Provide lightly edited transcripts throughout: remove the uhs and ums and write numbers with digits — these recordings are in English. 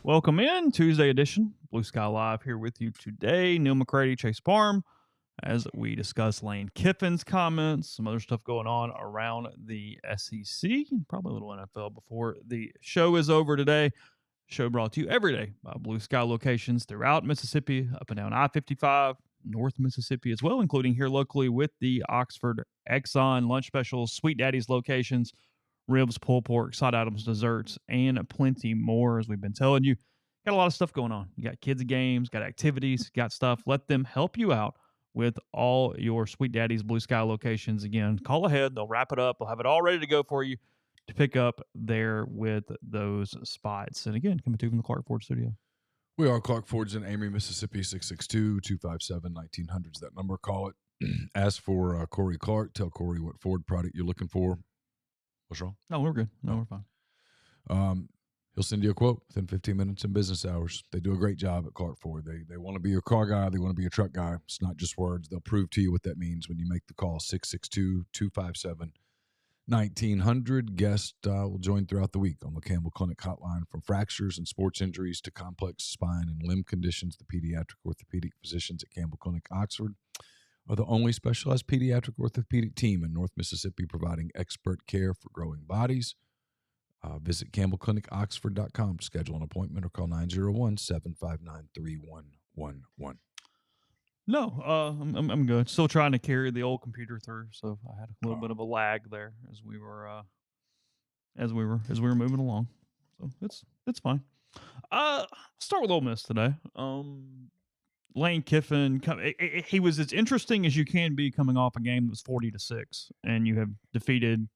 Welcome in Tuesday edition, Blue Sky Live here with you today. Neal, McCready, Chase Parham, as we discuss Lane Kiffin's comments, some other stuff going on around the SEC, and probably a little NFL before the show is over today. Show brought to you every day by Blue Sky locations throughout Mississippi, up and down I-55, North Mississippi as well, including here locally with the Oxford Exxon lunch specials, Sweet Daddy's locations, ribs, pulled pork, side items, desserts, and plenty more. As we've been telling you, got a lot of stuff going on. You got kids' games, got activities, got stuff. Let them help you out with all your Sweet Daddy's Blue Sky locations. Again, call ahead. They'll wrap it up. They'll have it all ready to go for you to pick up there with those spots. And again, coming to you from the Clark Ford studio. We are Clark Ford's in Amory, Mississippi, 662-257-1900 is that number. Call it. Ask for Corey Clark. Tell Corey what Ford product you're looking for. What's wrong? No, we're good. No, we're fine. He'll send you a quote within 15 minutes in business hours. They do a great job at Clark Ford. They want to be your car guy. They want to be your truck guy. It's not just words. They'll prove to you what that means when you make the call. 662-257-1900. Guest will join throughout the week on the Campbell Clinic hotline. From fractures and sports injuries to complex spine and limb conditions, the pediatric orthopedic physicians at Campbell Clinic Oxford are the only specialized pediatric orthopedic team in North Mississippi providing expert care for growing bodies. Visit CampbellClinicOxford.com to schedule an appointment or call 901-759-3111. No, I'm good. Still trying to carry the old computer through, so I had a little bit of a lag there as we were moving along. So it's fine. Start with Ole Miss today. Lane Kiffin, he was as interesting as you can be coming off a game that was 40-6, and you have defeated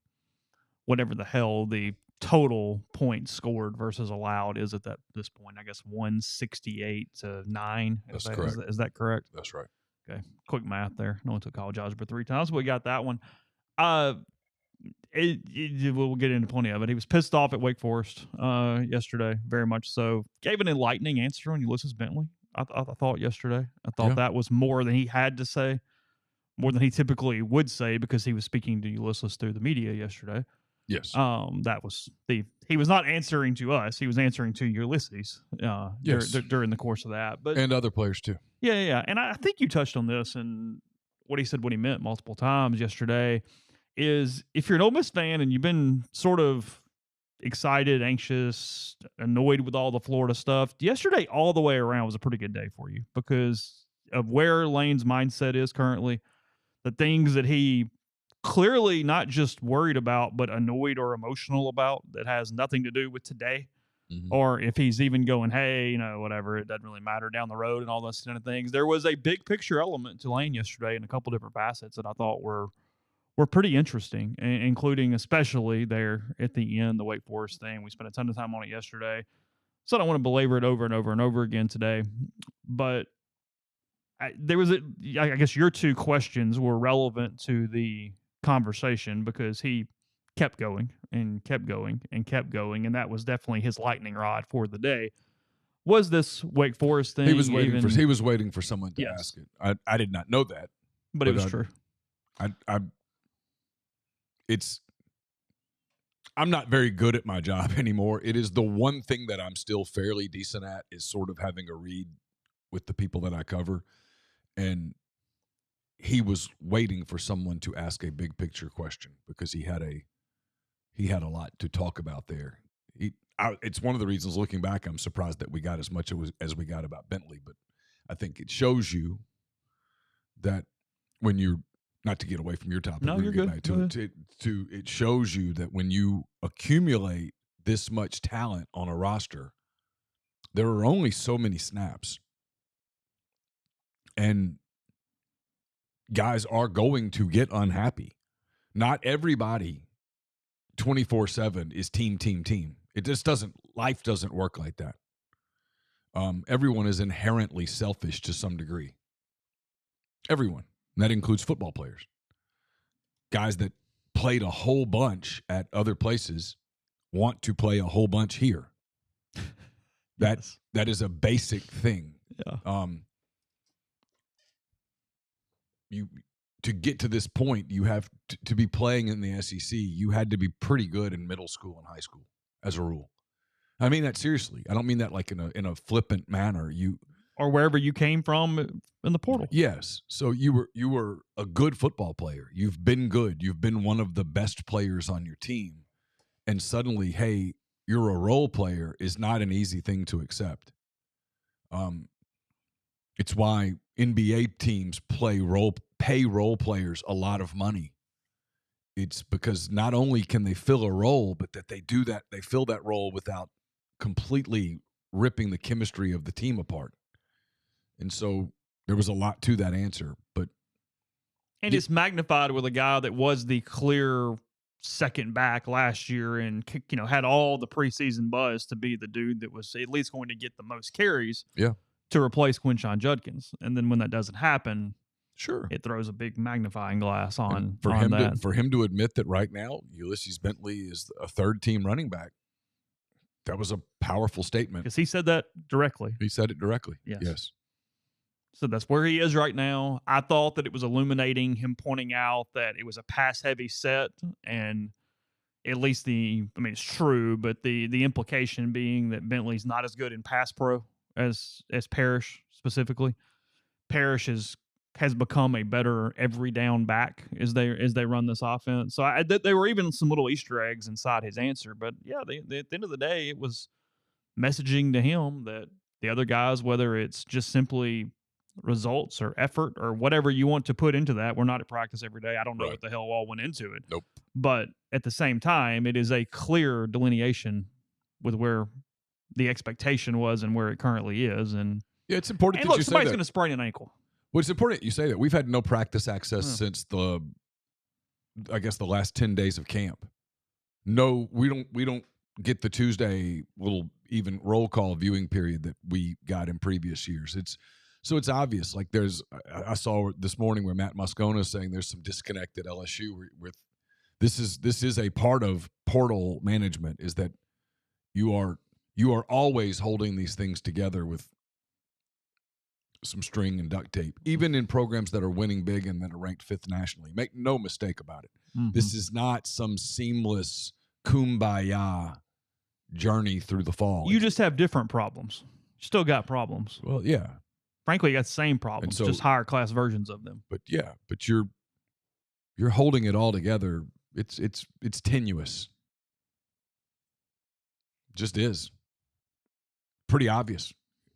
whatever the hell the total points scored versus allowed is at this point. I guess 168-9. That's correct. Is that correct? That's right. Okay, quick math there. No one took college algebra 3 times, but we got that one. We'll get into plenty of it. He was pissed off at Wake Forest yesterday, very much so. Gave an enlightening answer on Ulysses Bentley. I thought yesterday. I thought that was more than he had to say, more than he typically would say, because he was speaking to Ulysses through the media yesterday. Yes. He was not answering to us. He was answering to Ulysses during the course of that. And other players too. Yeah. And I think you touched on this, and what he said, what he meant multiple times yesterday is, if you're an Ole Miss fan and you've been sort of excited, anxious, annoyed with all the Florida stuff, yesterday all the way around was a pretty good day for you because of where Lane's mindset is currently, the things that he clearly not just worried about, but annoyed or emotional about, that has nothing to do with today. Mm-hmm. Or if he's even going, hey, whatever, it doesn't really matter down the road and all those kind of things. There was a big picture element to Lane yesterday in a couple different facets that I thought were pretty interesting, including especially there at the end, the Wake Forest thing. We spent a ton of time on it yesterday, so I don't want to belabor it over and over and over again today. But I guess your two questions were relevant to the conversation because he kept going and kept going and kept going, and that was definitely his lightning rod for the day. Was this Wake Forest thing? He was waiting for someone to ask it. I did not know that, but it was true. I'm not very good at my job anymore. It is the one thing that I'm still fairly decent at, is sort of having a read with the people that I cover. And he was waiting for someone to ask a big picture question because he had a lot to talk about there. It's one of the reasons, looking back, I'm surprised that we got as much as we got about Bentley. But I think it shows you that when you're, not to get away from your topic, you're good. Back to it shows you that when you accumulate this much talent on a roster, there are only so many snaps. And guys are going to get unhappy. Not everybody 24/7 is team. It just life doesn't work like that. Everyone is inherently selfish to some degree. Everyone. And that includes football players. Guys that played a whole bunch at other places want to play a whole bunch here. That is a basic thing. Yeah. To get to this point, you have to be playing in the SEC. You had to be pretty good in middle school and high school, as a rule. I mean that seriously. I don't mean that like in a flippant manner. or wherever you came from in the portal. Yes. So you were a good football player. You've been good. You've been one of the best players on your team. And suddenly, hey, you're a role player is not an easy thing to accept. It's why NBA teams pay role players a lot of money. It's because not only can they fill a role, but that they fill that role without completely ripping the chemistry of the team apart. And so there was a lot to that answer, but it's magnified with a guy that was the clear second back last year and had all the preseason buzz to be the dude that was at least going to get the most carries. Yeah. To replace Quinshon Judkins, and then when that doesn't happen, sure, it throws a big magnifying glass on and for him to admit that right now Ulysses Bentley is a third team running back. That was a powerful statement because he said that directly. He said it directly. Yes. So that's where he is right now. I thought that it was illuminating, him pointing out that it was a pass heavy set, and at least it's true, but the implication being that Bentley's not as good in pass pro as Parrish specifically. Parrish has become a better every down back as they run this offense. So there were even some little Easter eggs inside his answer. But yeah, at the end of the day, it was messaging to him that the other guys, whether it's just simply results or effort or whatever you want to put into that, we're not at practice every day. I don't know what the hell all went into it. Nope. But at the same time, it is a clear delineation with where the expectation was and where it currently is. And yeah, it's important that somebody's going to sprain an ankle. Well, it's important you say that. We've had no practice access since the last 10 days of camp. No, we don't get the Tuesday little even roll call viewing period that we got in previous years. It's obvious. Like I saw this morning where Matt Moscona is saying there's some disconnect at LSU with this is a part of portal management, is that you are always holding these things together with some string and duct tape, even in programs that are winning big and that are ranked 5th nationally. Make no mistake about it. Mm-hmm. This is not some seamless kumbaya journey through the fall. You just have different problems. You still got problems. Well, yeah. Frankly, you got the same problems, just higher class versions of them. But yeah, but you're holding it all together. It's tenuous. Just is. Pretty obvious.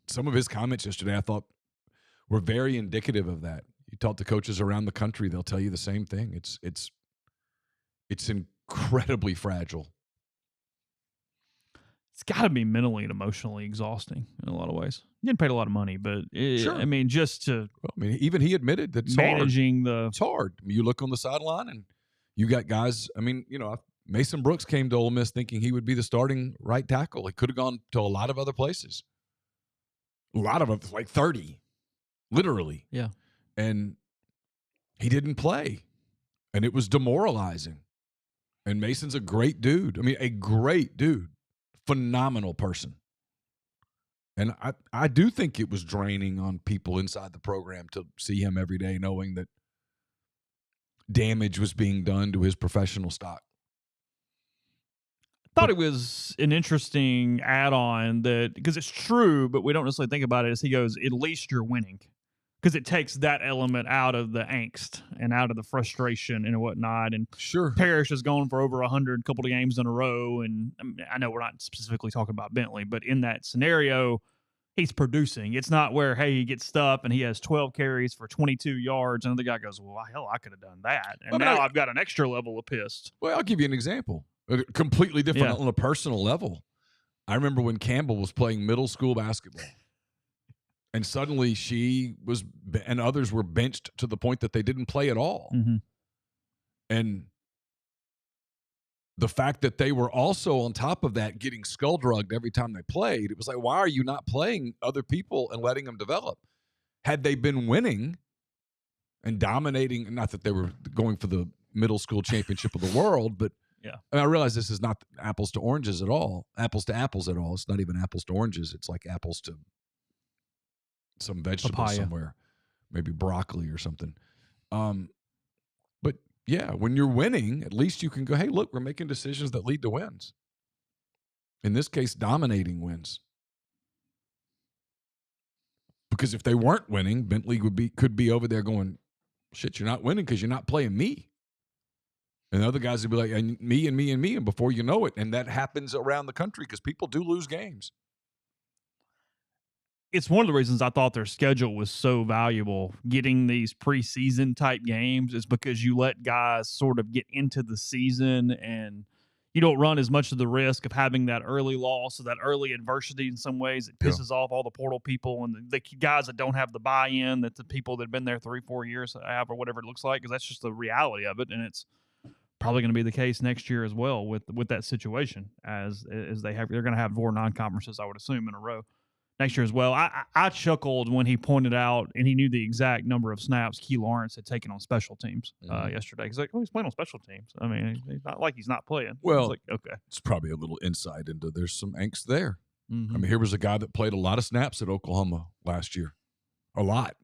Some of his comments yesterday, I thought, were very indicative of that. You talk to coaches around the country, they'll tell you the same thing. It's incredibly fragile. It's got to be mentally and emotionally exhausting in a lot of ways. You getting paid a lot of money, but sure. Even he admitted that it's managing hard. It's hard. You look on the sideline and you got guys. Mason Brooks came to Ole Miss thinking he would be the starting right tackle. He could have gone to a lot of other places. A lot of them, like 30, literally. Yeah. And he didn't play, and it was demoralizing. And Mason's a great dude. A great dude. Phenomenal person. And I do think it was draining on people inside the program to see him every day knowing that damage was being done to his professional stock. I thought it was an interesting add-on because it's true, but we don't necessarily think about it as he goes, at least you're winning. Because it takes that element out of the angst and out of the frustration and whatnot. And sure, Parrish has gone for over 100 couple of games in a row. And I know we're not specifically talking about Bentley, but in that scenario, he's producing. It's not where, hey, he gets stuff and he has 12 carries for 22 yards. And the guy goes, well, hell, I could have done that. And now I've got an extra level of pissed. Well, I'll give you an example. Completely different on a personal level. I remember when Campbell was playing middle school basketball. And suddenly she and others were benched to the point that they didn't play at all. Mm-hmm. And the fact that they were also on top of that getting skull drugged every time they played, it was like, why are you not playing other people and letting them develop? Had they been winning and dominating, not that they were going for the middle school championship of the world, but yeah. I realize this is not apples to oranges at all, apples to apples at all. It's not even apples to oranges. It's like apples to some vegetable papaya somewhere, maybe broccoli or something. But yeah, when you're winning, at least you can go, hey, look, we're making decisions that lead to wins. In this case, dominating wins. Because if they weren't winning, Bentley could be over there going, shit, you're not winning because you're not playing me. And the other guys would be like, and me and me and me. And before you know it, and that happens around the country because people do lose games. It's one of the reasons I thought their schedule was so valuable. Getting these preseason type games is because you let guys sort of get into the season and you don't run as much of the risk of having that early loss or that early adversity in some ways. It pisses off all the portal people and the guys that don't have the buy-in that the people that have been there 3-4 years have or whatever it looks like, because that's just the reality of it. And it's probably going to be the case next year as well with that situation as they're going to have 4 non-conferences, I would assume, in a row next year as well. I chuckled when he pointed out, and he knew the exact number of snaps Key Lawrence had taken on special teams yesterday. He's like, oh, he's playing on special teams. I mean, it's not like he's not playing. Well, like, okay. It's probably a little insight into there's some angst there. Mm-hmm. I mean, here was a guy that played a lot of snaps at Oklahoma last year. A lot.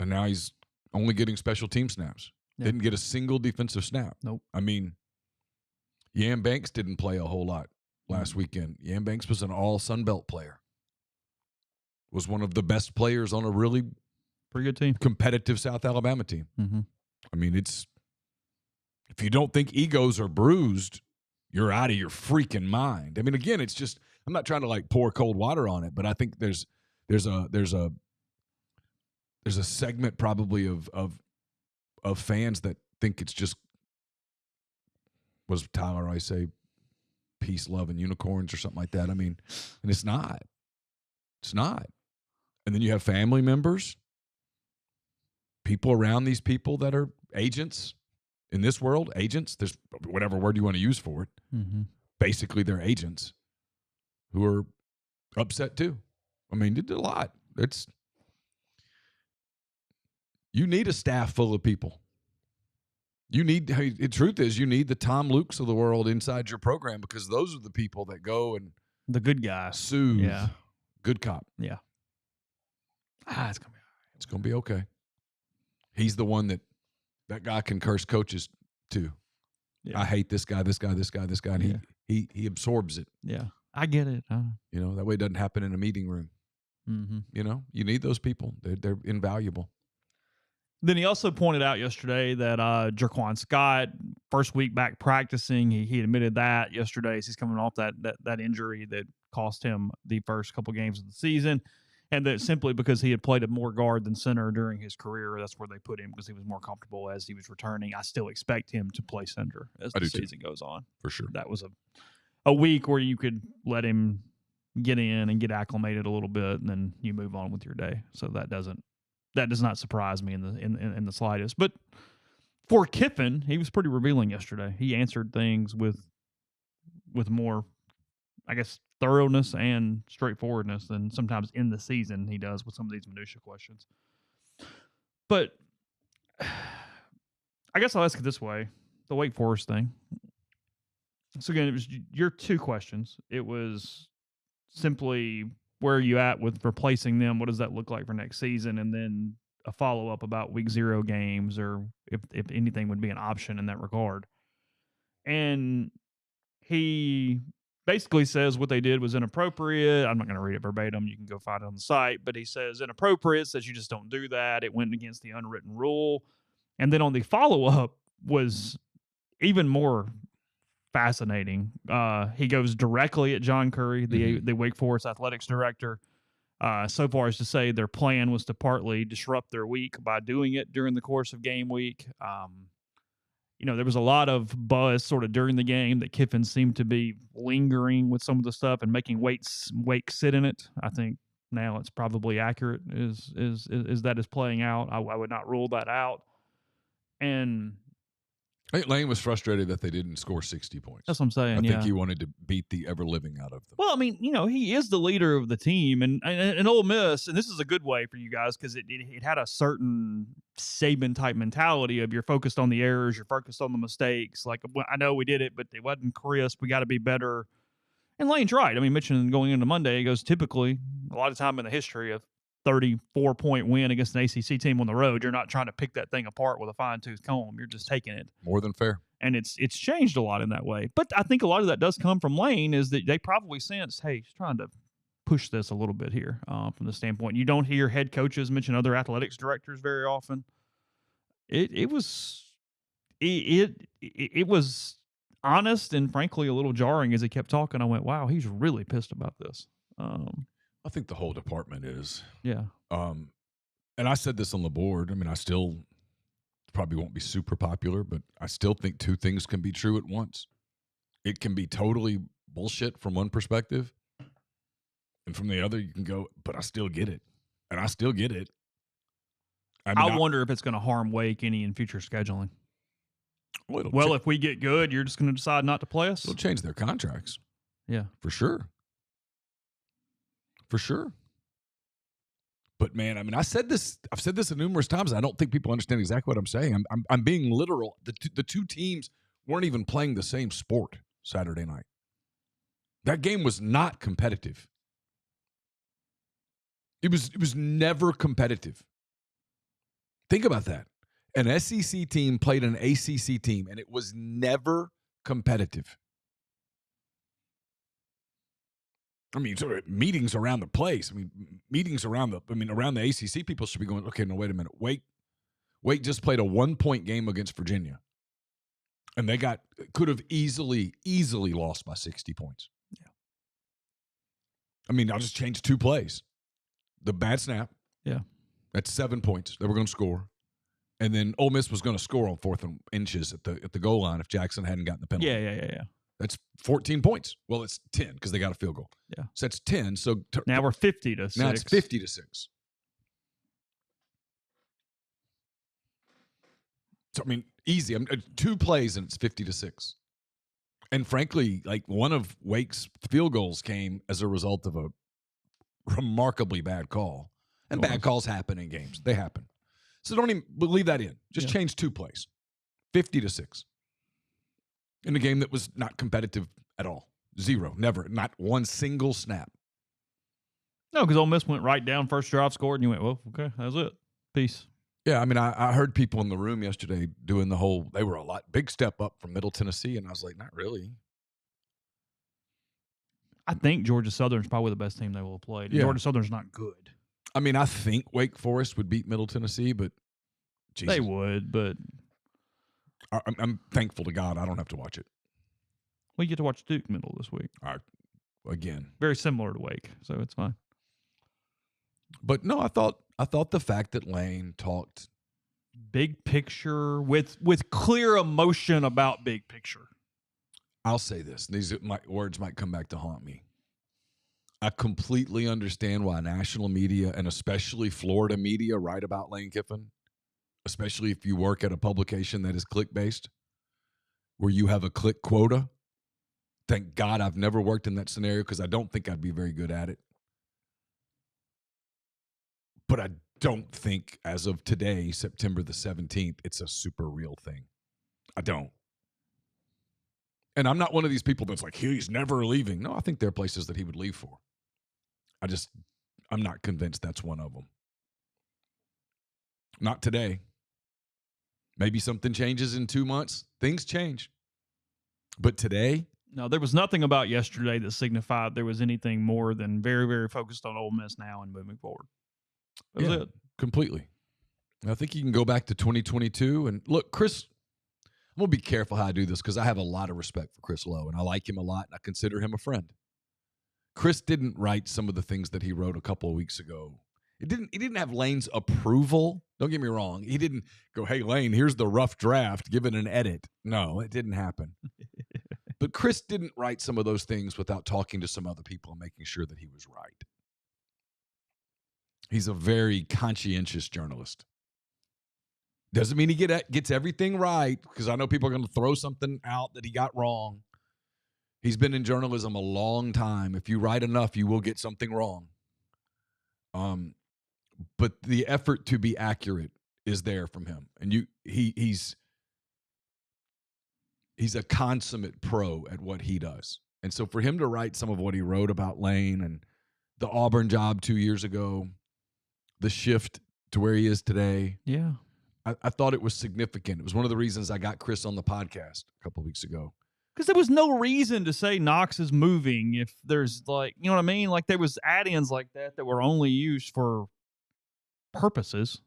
And now he's only getting special team snaps. Yeah. Didn't get a single defensive snap. Nope. I mean, Yam Banks didn't play a whole lot last weekend. Yam Banks was an all Sun Belt player. Was one of the best players on a really pretty good team, competitive South Alabama team. Mm-hmm. I mean, if you don't think egos are bruised, you're out of your freaking mind. I mean, again, it's just, I'm not trying to like pour cold water on it, but I think there's a segment probably of fans that think it's just, what does Tyler always say? Peace, love, and unicorns or something like that. I mean, and it's not. It's not. And then you have family members, people around these people that are agents in this world, agents, there's whatever word you want to use for it. Mm-hmm. Basically, they're agents who are upset too. I mean, they did a lot. You need a staff full of people. The truth is, you need the Tom Lukes of the world inside your program because those are the people that go and the good guys, soothe, good cop. Yeah. It's gonna be all right. It's gonna be okay. He's the one that guy can curse coaches too. Yeah. I hate this guy, and he absorbs it. Yeah, I get it. That way it doesn't happen in a meeting room. Mm-hmm. You need those people. They're invaluable. Then he also pointed out yesterday that Jaquan Scott, first week back practicing, he admitted that yesterday. He's coming off that injury that cost him the first couple games of the season, and that simply because he had played a more guard than center during his career, that's where they put him because he was more comfortable as he was returning. I still expect him to play center as the season goes on. For sure. That was a week where you could let him get in and get acclimated a little bit, and then you move on with your day. So that does not surprise me in the slightest. But for Kiffin, he was pretty revealing yesterday. He answered things with more, I guess, thoroughness and straightforwardness than sometimes in the season he does with some of these minutia questions. But I guess I'll ask it this way: the Wake Forest thing. So again, it was your 2 questions. It was simply, where are you at with replacing them? What does that look like for next season? And then a follow-up about week 0 games, or if anything would be an option in that regard. And he basically says what they did was inappropriate. I'm not going to read it verbatim. You can go find it on the site. But he says inappropriate, says you just don't do that. It went against the unwritten rule. And then on the follow-up was even more fascinating. He goes directly at John Curry, the Wake Forest athletics director, so far as to say their plan was to partly disrupt their week by doing it during the course of game week. There was a lot of buzz sort of during the game that Kiffin seemed to be lingering with some of the stuff and making Wake sit in it. I think now it's probably accurate is that is playing out. I would not rule that out. And I think Lane was frustrated that they didn't score 60 points. That's what I'm saying. I think he wanted to beat the ever-living out of them. Well, I mean, he is the leader of the team. And Ole Miss, and this is a good way for you guys because it had a certain Saban-type mentality of you're focused on the errors, you're focused on the mistakes. Like, I know we did it, but it wasn't crisp. We got to be better. And Lane's right. I mean, mentioning going into Monday, he goes, typically, a lot of time in the history of 34-point win against an ACC team on the road. You're not trying to pick that thing apart with a fine-tooth comb. You're just taking it. More than fair. And it's changed a lot in that way. But I think a lot of that does come from Lane, is that they probably sensed, hey, he's trying to push this a little bit here from the standpoint. You don't hear head coaches mention other athletics directors very often. It was honest and frankly a little jarring as he kept talking. I went, wow, he's really pissed about this. I think the whole department is. Yeah. And I said this on the board. I mean, I still probably won't be super popular, but I still think two things can be true at once. It can be totally bullshit from one perspective, and from the other, you can go, but I still get it. And I still get it. I mean, I wonder if it's going to harm Wake any in future scheduling. Well, If we get good, you're just going to decide not to play us? It'll change their contracts. Yeah. For sure. For sure. But man, I mean, I've said this numerous times. I don't think people understand exactly what I'm saying. I'm being literal. The two teams weren't even playing the same sport Saturday night. That game was not competitive. It was never competitive. Think about that. An SEC team played an ACC team, and it was never competitive. I mean, sort of meetings around the place. I mean, around the ACC, people should be going, okay, no, wait a minute. Wake just played a 1-point game against Virginia. And they could have easily lost by 60 points. Yeah. I mean, I'll just change 2 plays. The bad snap. Yeah. That's 7 points. They were going to score. And then Ole Miss was going to score on 4th and inches at the goal line if Jackson hadn't gotten the penalty. Yeah. That's 14 points. Well, it's 10 because they got a field goal. Yeah. So that's 10. So now we're 50-6. Now it's 50-6. So, I mean, easy. 2 plays and it's 50-6. And frankly, like one of Wake's field goals came as a result of a remarkably bad call. And bad calls happen in games. They happen. So don't even leave that in. Just change 2 plays. 50-6. In a game that was not competitive at all. 0. Never. Not one single snap. No, because Ole Miss went right down, first drive, scored, and you went, well, okay, that's it. Peace. Yeah, I mean, I heard people in the room yesterday doing the whole, they were big step up from Middle Tennessee, and I was like, not really. I think Georgia Southern's probably the best team they will have played. Yeah. Georgia Southern's not good. I mean, I think Wake Forest would beat Middle Tennessee, but Jesus. They would, but I'm thankful to God I don't have to watch it. Well, you get to watch Duke Middle this week. All right. Again. Very similar to Wake, so it's fine. But no, I thought the fact that Lane talked big picture with clear emotion about big picture. I'll say this. These words might come back to haunt me. I completely understand why national media and especially Florida media write about Lane Kiffin, especially if you work at a publication that is click-based, where you have a click quota. Thank God I've never worked in that scenario because I don't think I'd be very good at it. But I don't think as of today, September the 17th, it's a super real thing. I don't. And I'm not one of these people that's like, he's never leaving. No, I think there are places that he would leave for. I'm not convinced that's one of them. Not today. Maybe something changes in 2 months. Things change. But today? No, there was nothing about yesterday that signified there was anything more than very, very focused on Ole Miss now and moving forward. That was it. Completely. I think you can go back to 2022. And look, Chris, I'm going to be careful how I do this because I have a lot of respect for Chris Lowe, and I like him a lot, and I consider him a friend. Chris didn't write some of the things that he wrote a couple of weeks ago. He didn't have Lane's approval. Don't get me wrong. He didn't go, hey, Lane, here's the rough draft. Give it an edit. No, it didn't happen. But Chris didn't write some of those things without talking to some other people and making sure that he was right. He's a very conscientious journalist. Doesn't mean he gets everything right, because I know people are going to throw something out that he got wrong. He's been in journalism a long time. If you write enough, you will get something wrong. But the effort to be accurate is there from him. And he's a consummate pro at what he does. And so for him to write some of what he wrote about Lane and the Auburn job 2 years ago, the shift to where he is today. Yeah. I thought it was significant. It was one of the reasons I got Chris on the podcast a couple of weeks ago. Because there was no reason to say Knox is moving if there's like, you know what I mean? Like there was add-ins like that were only used for purposes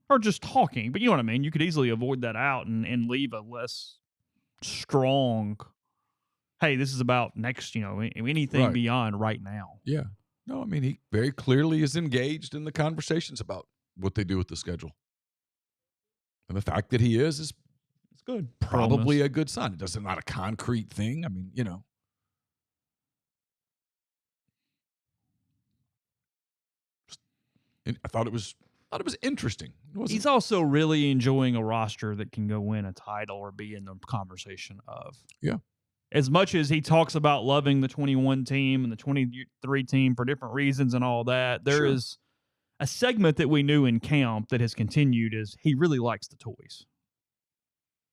or just talking. But you know what I mean? You could easily avoid that out and leave a less strong, hey, this is about next, anything Right. beyond right now. Yeah. No, I mean, he very clearly is engaged in the conversations about what they do with the schedule. And the fact that he is It's good. probably a good sign. It doesn't not a concrete thing. I mean, I thought it was interesting. He's also really enjoying a roster that can go win a title or be in the conversation of. Yeah. As much as he talks about loving the 21 team and the 23 team for different reasons and all that, there is a segment that we knew in camp that has continued is he really likes the toys.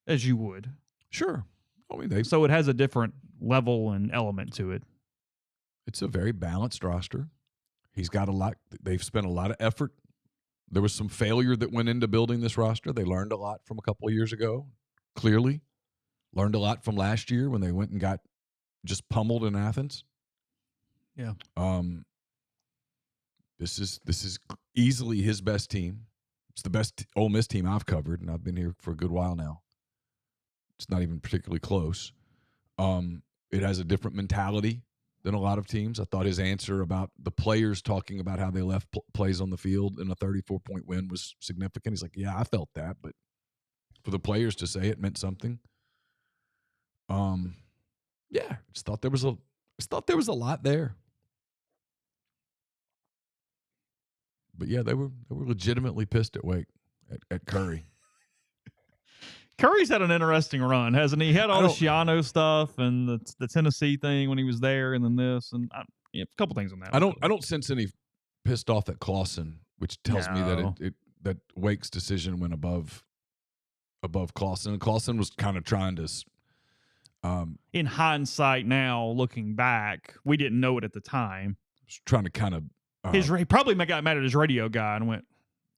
As you would. Sure. I mean, so it has a different level and element to it. It's a very balanced roster. He's got a lot. They've spent a lot of effort. There was some failure that went into building this roster. They learned a lot from a couple of years ago, clearly. Learned a lot from last year when they went and got just pummeled in Athens. Yeah. This is easily his best team. It's the best Ole Miss team I've covered, and I've been here for a good while now. It's not even particularly close. It has a different mentality than a lot of teams. I thought his answer about the players talking about how they left plays on the field in a 34-point win was significant. He's like, yeah, I felt that, but for the players to say it meant something. Yeah, I just thought there was a lot there. But yeah, they were legitimately pissed at Wake at Curry. Curry's had an interesting run, hasn't he? He had all the Shiano stuff and the Tennessee thing when he was there, and then this and a couple things on that. I don't sense any pissed off at Clawson, which tells me that that Wake's decision went above Clawson. And Clawson was kind of trying to. In hindsight, now looking back, we didn't know it at the time. Was trying to kind of. He probably got mad at his radio guy and went,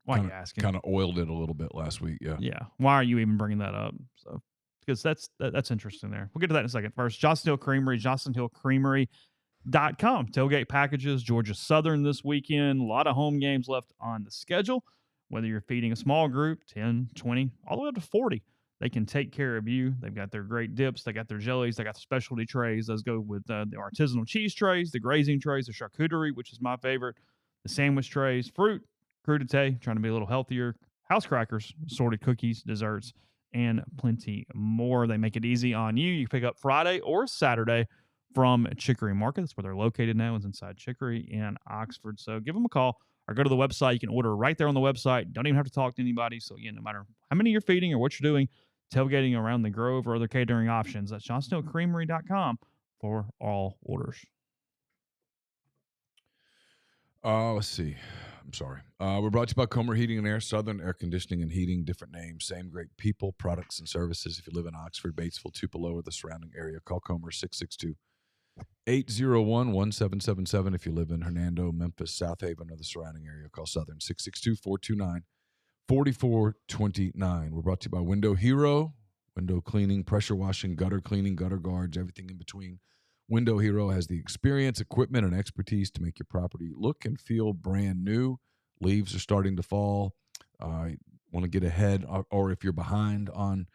"Why are you asking?" Kind of oiled it a little bit last week. Yeah. Yeah. Why are you even bringing that up? So because that's interesting there. We'll get to that in a second. First, Johnston Hill Creamery, johnstonhillcreamery.com. Tailgate packages, Georgia Southern this weekend. A lot of home games left on the schedule. Whether you're feeding a small group, 10, 20, all the way up to 40, they can take care of you. They've got their great dips. They got their jellies. They got the specialty trays. Those go with the artisanal cheese trays, the grazing trays, the charcuterie, which is my favorite, the sandwich trays, fruit, crudité, trying to be a little healthier, house crackers, assorted cookies, desserts, and plenty more. They make it easy on you. You can pick up Friday or Saturday from Chicory Market. That's where they're located now, is inside Chicory in Oxford. So give them a call or go to the website. You can order right there on the website. Don't even have to talk to anybody. So again, no matter how many you're feeding or what you're doing, tailgating around the Grove or other catering options, that's johnstonhillcreamery.com for all orders. Let's see. I'm sorry. We're brought to you by Comer Heating and Air, Southern Air Conditioning and Heating, different names, same great people, products, and services. If you live in Oxford, Batesville, Tupelo, or the surrounding area, call Comer 662-801-1777. If you live in Hernando, Memphis, South Haven, or the surrounding area, call Southern 662-429-4429. We're brought to you by Window Hero, window cleaning, pressure washing, gutter cleaning, gutter guards, everything in between. Window Hero has the experience, equipment, and expertise to make your property look and feel brand new. Leaves are starting to fall. Want to get ahead, or if you're behind on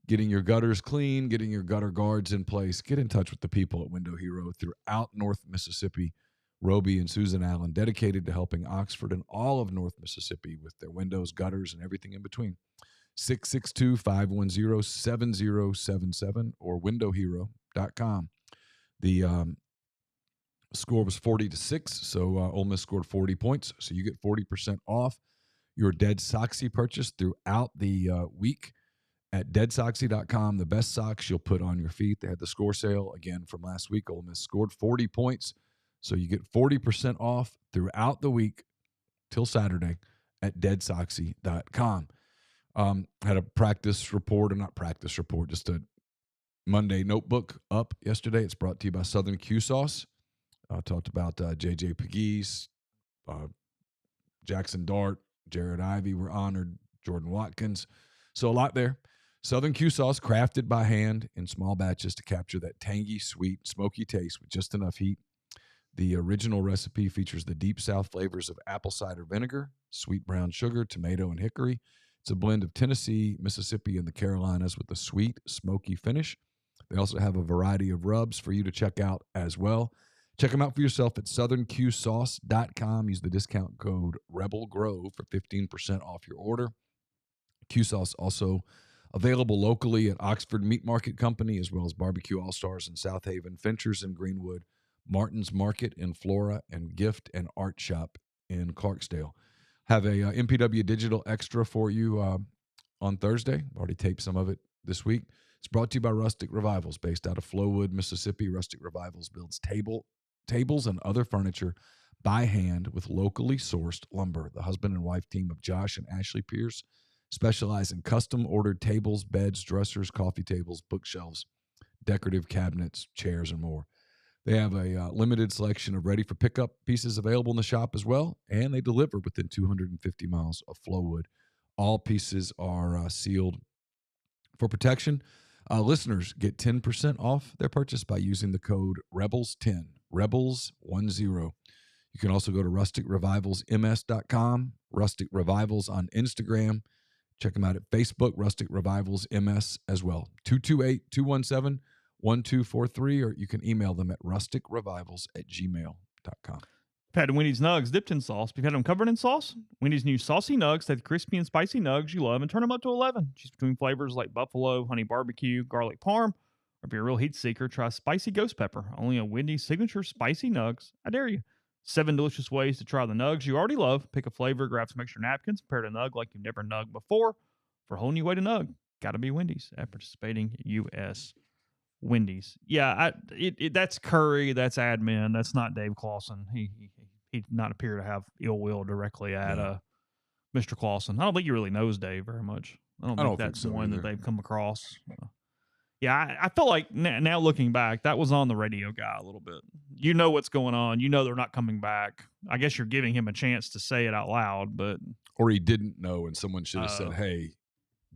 getting your gutters clean, getting your gutter guards in place, get in touch with the people at Window Hero throughout North Mississippi. Roby and Susan Allen, dedicated to helping Oxford and all of North Mississippi with their windows, gutters, and everything in between. 662-510-7077 or windowhero.com. The score was 40-6, so Ole Miss scored 40 points. So you get 40% off your Dead Soxy purchase throughout the week at deadsoxy.com. The best socks you'll put on your feet. They had the score sale again from last week. Ole Miss scored 40 points, so you get 40% off throughout the week till Saturday at deadsoxy.com. Had a practice report, or not practice report, just a Monday notebook up yesterday. It's brought to you by Southern Q Sauce. Talked about J.J. Pegues, Jackson Dart, Jared Ivey were honored, Jordan Watkins. So a lot there. Southern Q sauce crafted by hand in small batches to capture that tangy, sweet, smoky taste with just enough heat. The original recipe features the deep South flavors of apple cider vinegar, sweet brown sugar, tomato, and hickory. It's a blend of Tennessee, Mississippi, and the Carolinas with a sweet, smoky finish. They also have a variety of rubs for you to check out as well. Check them out for yourself at southernqsauce.com. Use the discount code REBELGROW for 15% off your order. Q Sauce also available locally at Oxford Meat Market Company, as well as Barbecue All-Stars in South Haven, Finchers in Greenwood, Martin's Market in Flora, and Gift and Art Shop in Clarksdale. Have a MPW Digital Extra for you on Thursday. Already taped some of it this week. It's brought to you by Rustic Revivals, based out of Flowood, Mississippi. Rustic Revivals builds tables and other furniture by hand with locally sourced lumber. The husband and wife team of Josh and Ashley Pierce specialize in custom-ordered tables, beds, dressers, coffee tables, bookshelves, decorative cabinets, chairs, and more. They have a limited selection of ready-for-pickup pieces available in the shop as well, and they deliver within 250 miles of Flowood. All pieces are sealed for protection. Listeners get 10% off their purchase by using the code REBELS10, REBELS10. You can also go to rusticrevivalsms.com, Rustic Revivals on Instagram. Check them out at Facebook, Rustic Revivals MS as well. 228-217-1243, or you can email them at rusticrevivals@gmail.com. I've had Wendy's nugs dipped in sauce. You've had them covered in sauce. Wendy's new saucy nugs take the crispy and spicy nugs you love and turn them up to 11. Choose between flavors like buffalo, honey barbecue, garlic parm, or if you're a real heat seeker, try spicy ghost pepper. Only a Wendy's signature spicy nugs. I dare you. 7 delicious ways to try the nugs you already love. Pick a flavor, grab some extra napkins, prepare a nug like you've never nugged before. For a whole new way to nug, gotta be Wendy's at participating U.S. Wendy's. Yeah, that's Curry. That's admin. That's not Dave Clawson. He did not appear to have ill will directly at Mr. Clawson. I don't think he really knows Dave very much. I don't think that's the one that they've come across. Yeah, I feel like now looking back, that was on the radio guy a little bit. You know what's going on. You know they're not coming back. I guess you're giving him a chance to say it out loud, but or he didn't know, and someone should have said, "Hey,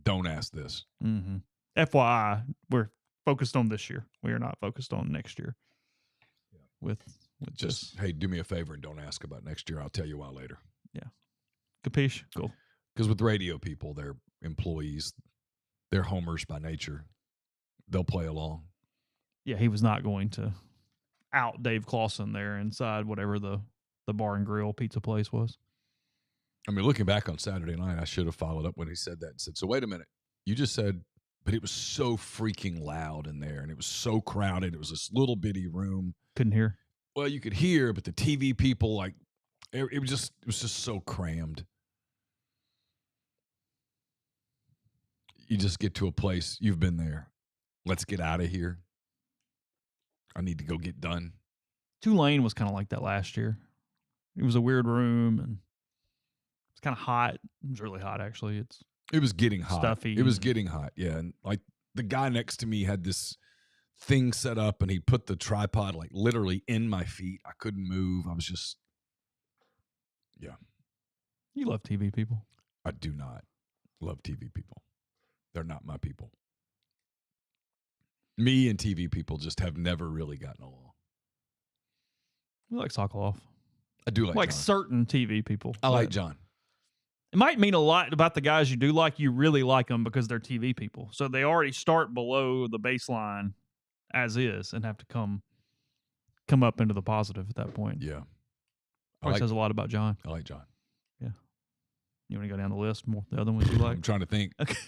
don't ask this." Mm-hmm. FYI, we're focused on this year. We are not focused on next year. Yeah. With just hey, do me a favor and don't ask about next year. I'll tell you why later. Yeah, capiche? Cool. Because with radio people, they're employees, they're homers by nature. They'll play along. Yeah, he was not going to out Dave Clawson there inside whatever the bar and grill pizza place was. I mean, looking back on Saturday night, I should have followed up when he said that and said, so wait a minute. You just said, but it was so freaking loud in there, and it was so crowded. It was this little bitty room. Couldn't hear. Well, you could hear, but the TV people, like, it was just so crammed. You just get to a place, you've been there. Let's get out of here. I need to go get done. Tulane was kind of like that last year. It was a weird room, and it's kind of hot. It was really hot, actually. It was getting hot. Stuffy. It was getting hot, yeah. And like the guy next to me had this thing set up, and he put the tripod like literally in my feet. I couldn't move. I was just, yeah. You love TV people. I do not love TV people. They're not my people. Me and TV people just have never really gotten along. You like Sokoloff. I do like John. Certain TV people. I like John. It might mean a lot about the guys you do like. You really like them because they're TV people. So they already start below the baseline as is and have to come up into the positive at that point. Yeah. Probably says a lot about John. I like John. Yeah. You want to go down the list more? The other ones you like? I'm trying to think. Okay.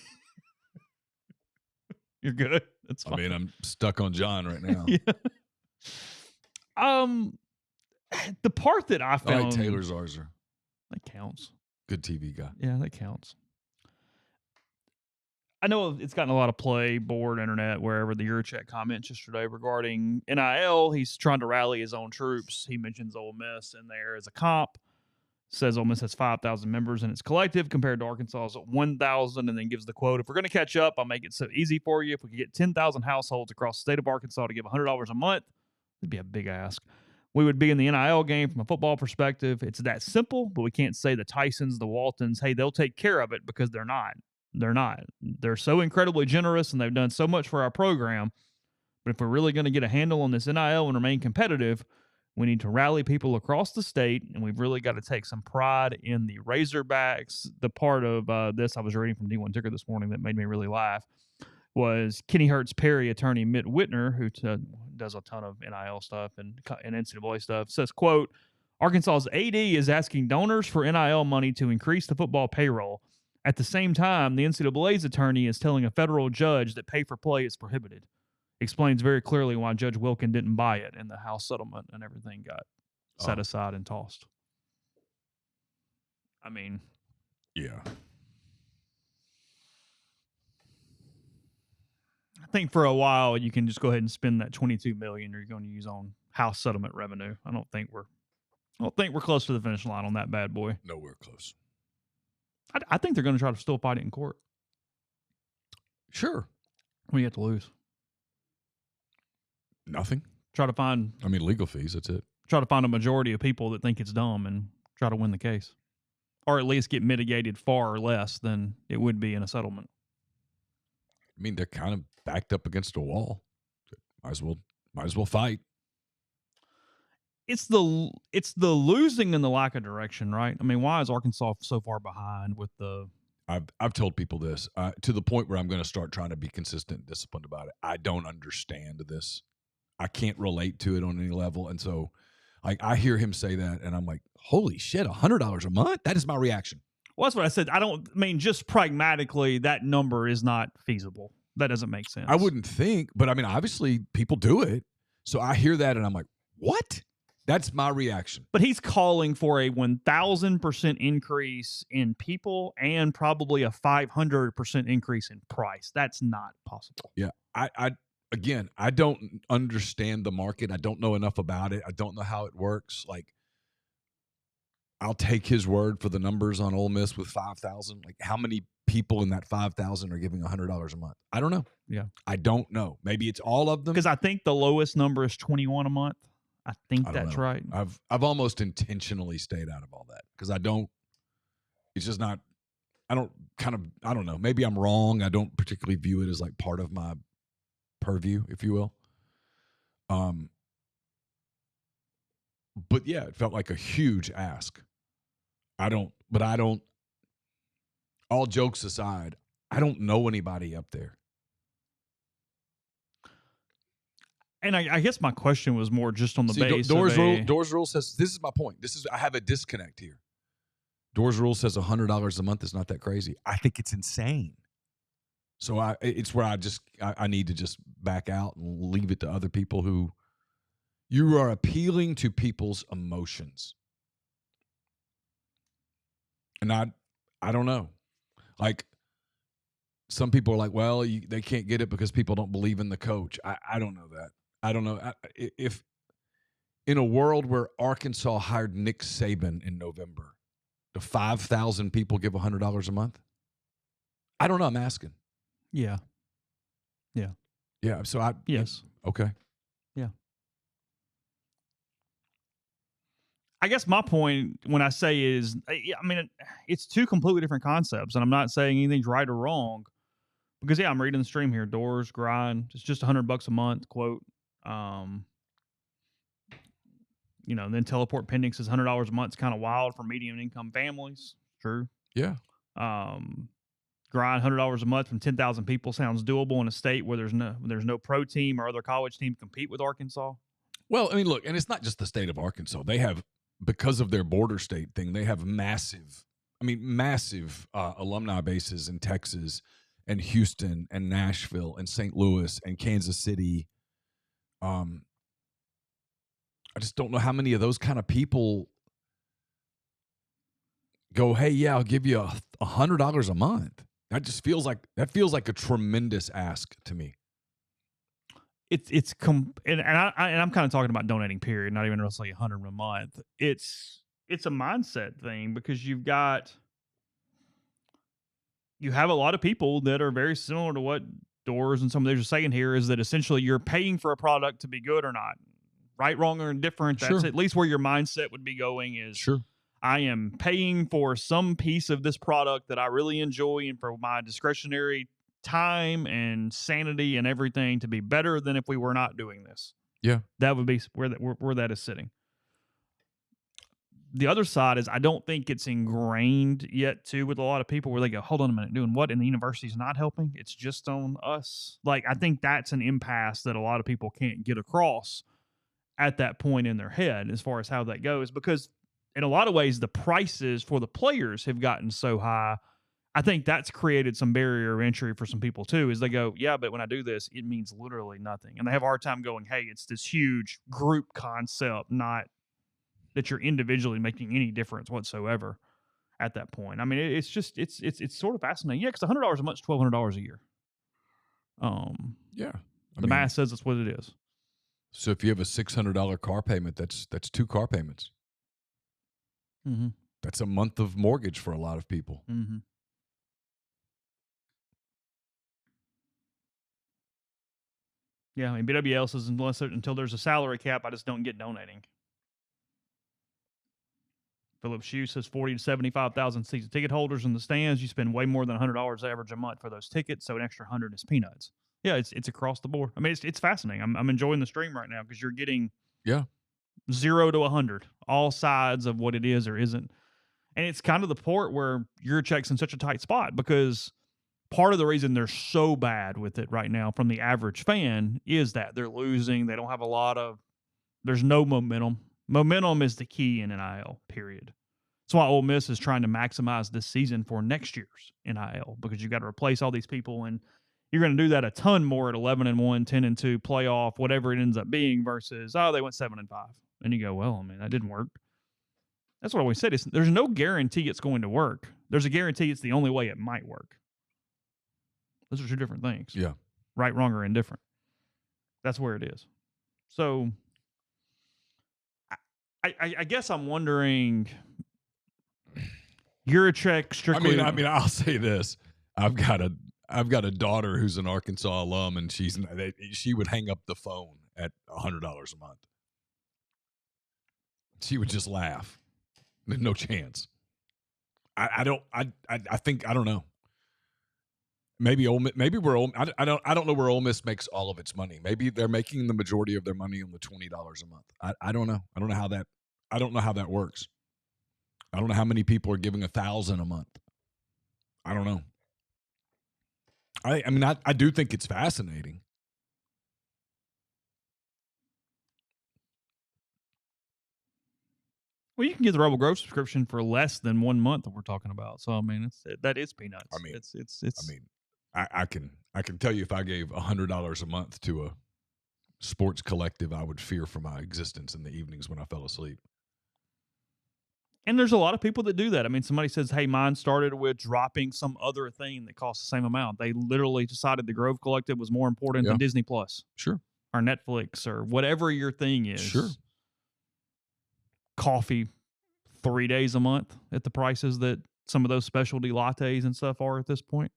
You're good. That's fine. I mean, I'm stuck on John right now. Yeah. The part that I found. I like Taylor Zarzer. That counts. Good TV guy. Yeah, that counts. I know it's gotten a lot of play, board, internet, wherever. The Yuracheck comments yesterday regarding NIL. He's trying to rally his own troops. He mentions Ole Miss in there as a comp. Says Ole Miss has 5,000 members in its collective compared to Arkansas's 1,000, and then gives the quote, "If we're going to catch up, I'll make it so easy for you. If we could get 10,000 households across the state of Arkansas to give $100 a month, it'd be a big ask. we would be in the NIL game from a football perspective. It's that simple, but we can't say the Tysons, the Waltons, hey, they'll take care of it because they're not. They're not. They're so incredibly generous and they've done so much for our program. But if we're really going to get a handle on this NIL and remain competitive, we need to rally people across the state, and we've really got to take some pride in the Razorbacks. The part of this I was reading from D1 Ticker this morning that made me really laugh was Kenny Hertz Perry attorney Mitt Whitner, who does a ton of NIL stuff and NCAA stuff, says, quote, Arkansas's AD is asking donors for NIL money to increase the football payroll. At the same time, the NCAA's attorney is telling a federal judge that pay for play is prohibited. Explains very clearly why Judge Wilkin didn't buy it and the House settlement and everything got set aside and tossed. I mean, yeah. I think for a while you can just go ahead and spend that $22 million you're going to use on House settlement revenue. I don't think we're close to the finish line on that bad boy. Nowhere close. I think they're going to try to still fight it in court. Sure. What do you have to lose? Nothing. Try to find. I mean, legal fees. That's it. Try to find a majority of people that think it's dumb and try to win the case, or at least get mitigated far less than it would be in a settlement. I mean, they're kind of backed up against a wall. Might as well fight. It's the losing and the lack of direction, right? I mean, why is Arkansas so far behind with the? I've told people this to the point where I'm going to start trying to be consistent and disciplined about it. I don't understand this. I can't relate to it on any level, and so like I hear him say that, and I'm like, holy shit, $100 a month? That is my reaction. Well, that's what I said. I mean, just pragmatically, that number is not feasible. That doesn't make sense. I wouldn't think, but I mean, obviously people do it. So I hear that and I'm like, what? That's my reaction. But he's calling for a 1,000% increase in people and probably a 500% increase in price. That's not possible. Yeah. Again, I don't understand the market. I don't know enough about it. I don't know how it works. Like, I'll take his word for the numbers on Ole Miss with 5,000. Like, how many people in that 5,000 are giving $100 a month? I don't know. Yeah. I don't know. Maybe it's all of them. Because I think the lowest number is 21 a month. I think that's right. I've almost intentionally stayed out of all that because I don't. It's just not. I don't know. Maybe I'm wrong. I don't particularly view it as like part of my purview, if you will. But yeah, it felt like a huge ask. All jokes aside, I don't know anybody up there. And I guess my question was more just on the base. Doors Rule says, this is my point. I have a disconnect here. Doors Rule says $100 a month is not that crazy. I think it's insane. So it's where I need to just back out and leave it to other people who you are appealing to people's emotions. And I don't know. Like, some people are like, well, they can't get it because people don't believe in the coach. I don't know that. I don't know. If in a world where Arkansas hired Nick Saban in November, do 5,000 people give $100 a month? I don't know. I'm asking. Yeah. Yeah. Yeah. So yes. Okay. Yeah. I guess my point when I say is, I mean, it's two completely different concepts, and I'm not saying anything's right or wrong because, yeah, I'm reading the stream here. Doors, grind, it's just $100 a month, quote. Then teleport pending says $100 a month is kind of wild for medium income families. True. Yeah. Grind $100 a month from 10,000 people sounds doable in a state where there's no pro team or other college team compete with Arkansas. Well, I mean, look, and it's not just the state of Arkansas. They have, because of their border state thing, they have massive alumni bases in Texas and Houston and Nashville and St. Louis and Kansas City. I just don't know how many of those kind of people go, hey, yeah, I'll give you $100 a month. That feels like a tremendous ask to me. And I'm kind of talking about donating, period, not even necessarily $100 a month. It's a mindset thing because you have a lot of people that are very similar to what Doors and some of those are saying here is that essentially you're paying for a product to be good or not. right, wrong, or indifferent. That's Sure. at least where your mindset would be going is Sure. I am paying for some piece of this product that I really enjoy and for my discretionary time and sanity and everything to be better than if we were not doing this. Yeah. That would be where that is sitting. The other side is I don't think it's ingrained yet too with a lot of people where they go, hold on a minute, doing what? And the university's not helping. It's just on us. Like, I think that's an impasse that a lot of people can't get across at that point in their head as far as how that goes, because in a lot of ways, the prices for the players have gotten so high. I think that's created some barrier of entry for some people too, is they go, yeah, but when I do this, it means literally nothing. And they have a hard time going, hey, it's this huge group concept, not that you're individually making any difference whatsoever at that point. I mean, it's just it's sort of fascinating. Yeah, because $100 a month is $1,200 a year. Yeah. The math says that's what it is. So if you have a $600 car payment, that's 2 car payments. Mm-hmm. That's a month of mortgage for a lot of people. Mm-hmm. Yeah, I mean, BWL says until there's a salary cap, I just don't get donating. Philip Shue says 40 to 75,000 season ticket holders in the stands. You spend way more than $100 average a month for those tickets, so an extra 100 is peanuts. Yeah, it's across the board. I mean, it's fascinating. I'm enjoying the stream right now because you're getting 0 to 100, all sides of what it is or isn't. And it's kind of the port where Yuracheck's in such a tight spot because part of the reason they're so bad with it right now from the average fan is that they're losing. They don't have there's no momentum. Momentum is the key in NIL, period. That's why Ole Miss is trying to maximize this season for next year's NIL, because you got to replace all these people, and you're going to do that a ton more at 11-1, 10-2, playoff, whatever it ends up being, versus they went 7-5, and you go, well, I mean, that didn't work. That's what I always said. There's no guarantee it's going to work. There's a guarantee it's the only way it might work. Those are two different things. Yeah. Right, wrong, or indifferent. That's where it is. So I guess I'm wondering, Yuracheck strictly. I mean, I'll say this: I've got a daughter who's an Arkansas alum, and she would hang up the phone at $100 a month. She would just laugh. No chance. I don't know. Maybe we're I don't know where Ole Miss makes all of its money. Maybe they're making the majority of their money on the $20 a month. I don't know. I don't know how that works. I don't know how many people are giving $1,000 a month. I don't know. I mean, I do think it's fascinating. Well, you can get the Rebel Grove subscription for less than 1 month that we're talking about. So I mean, that is peanuts. I mean, it's. I mean, I can tell you if I gave $100 a month to a sports collective, I would fear for my existence in the evenings when I fell asleep. And there's a lot of people that do that. I mean, somebody says, hey, mine started with dropping some other thing that costs the same amount. They literally decided the Grove Collective was more important than Disney Plus. Sure. Or Netflix or whatever your thing is. Sure. Coffee 3 days a month at the prices that some of those specialty lattes and stuff are at this point.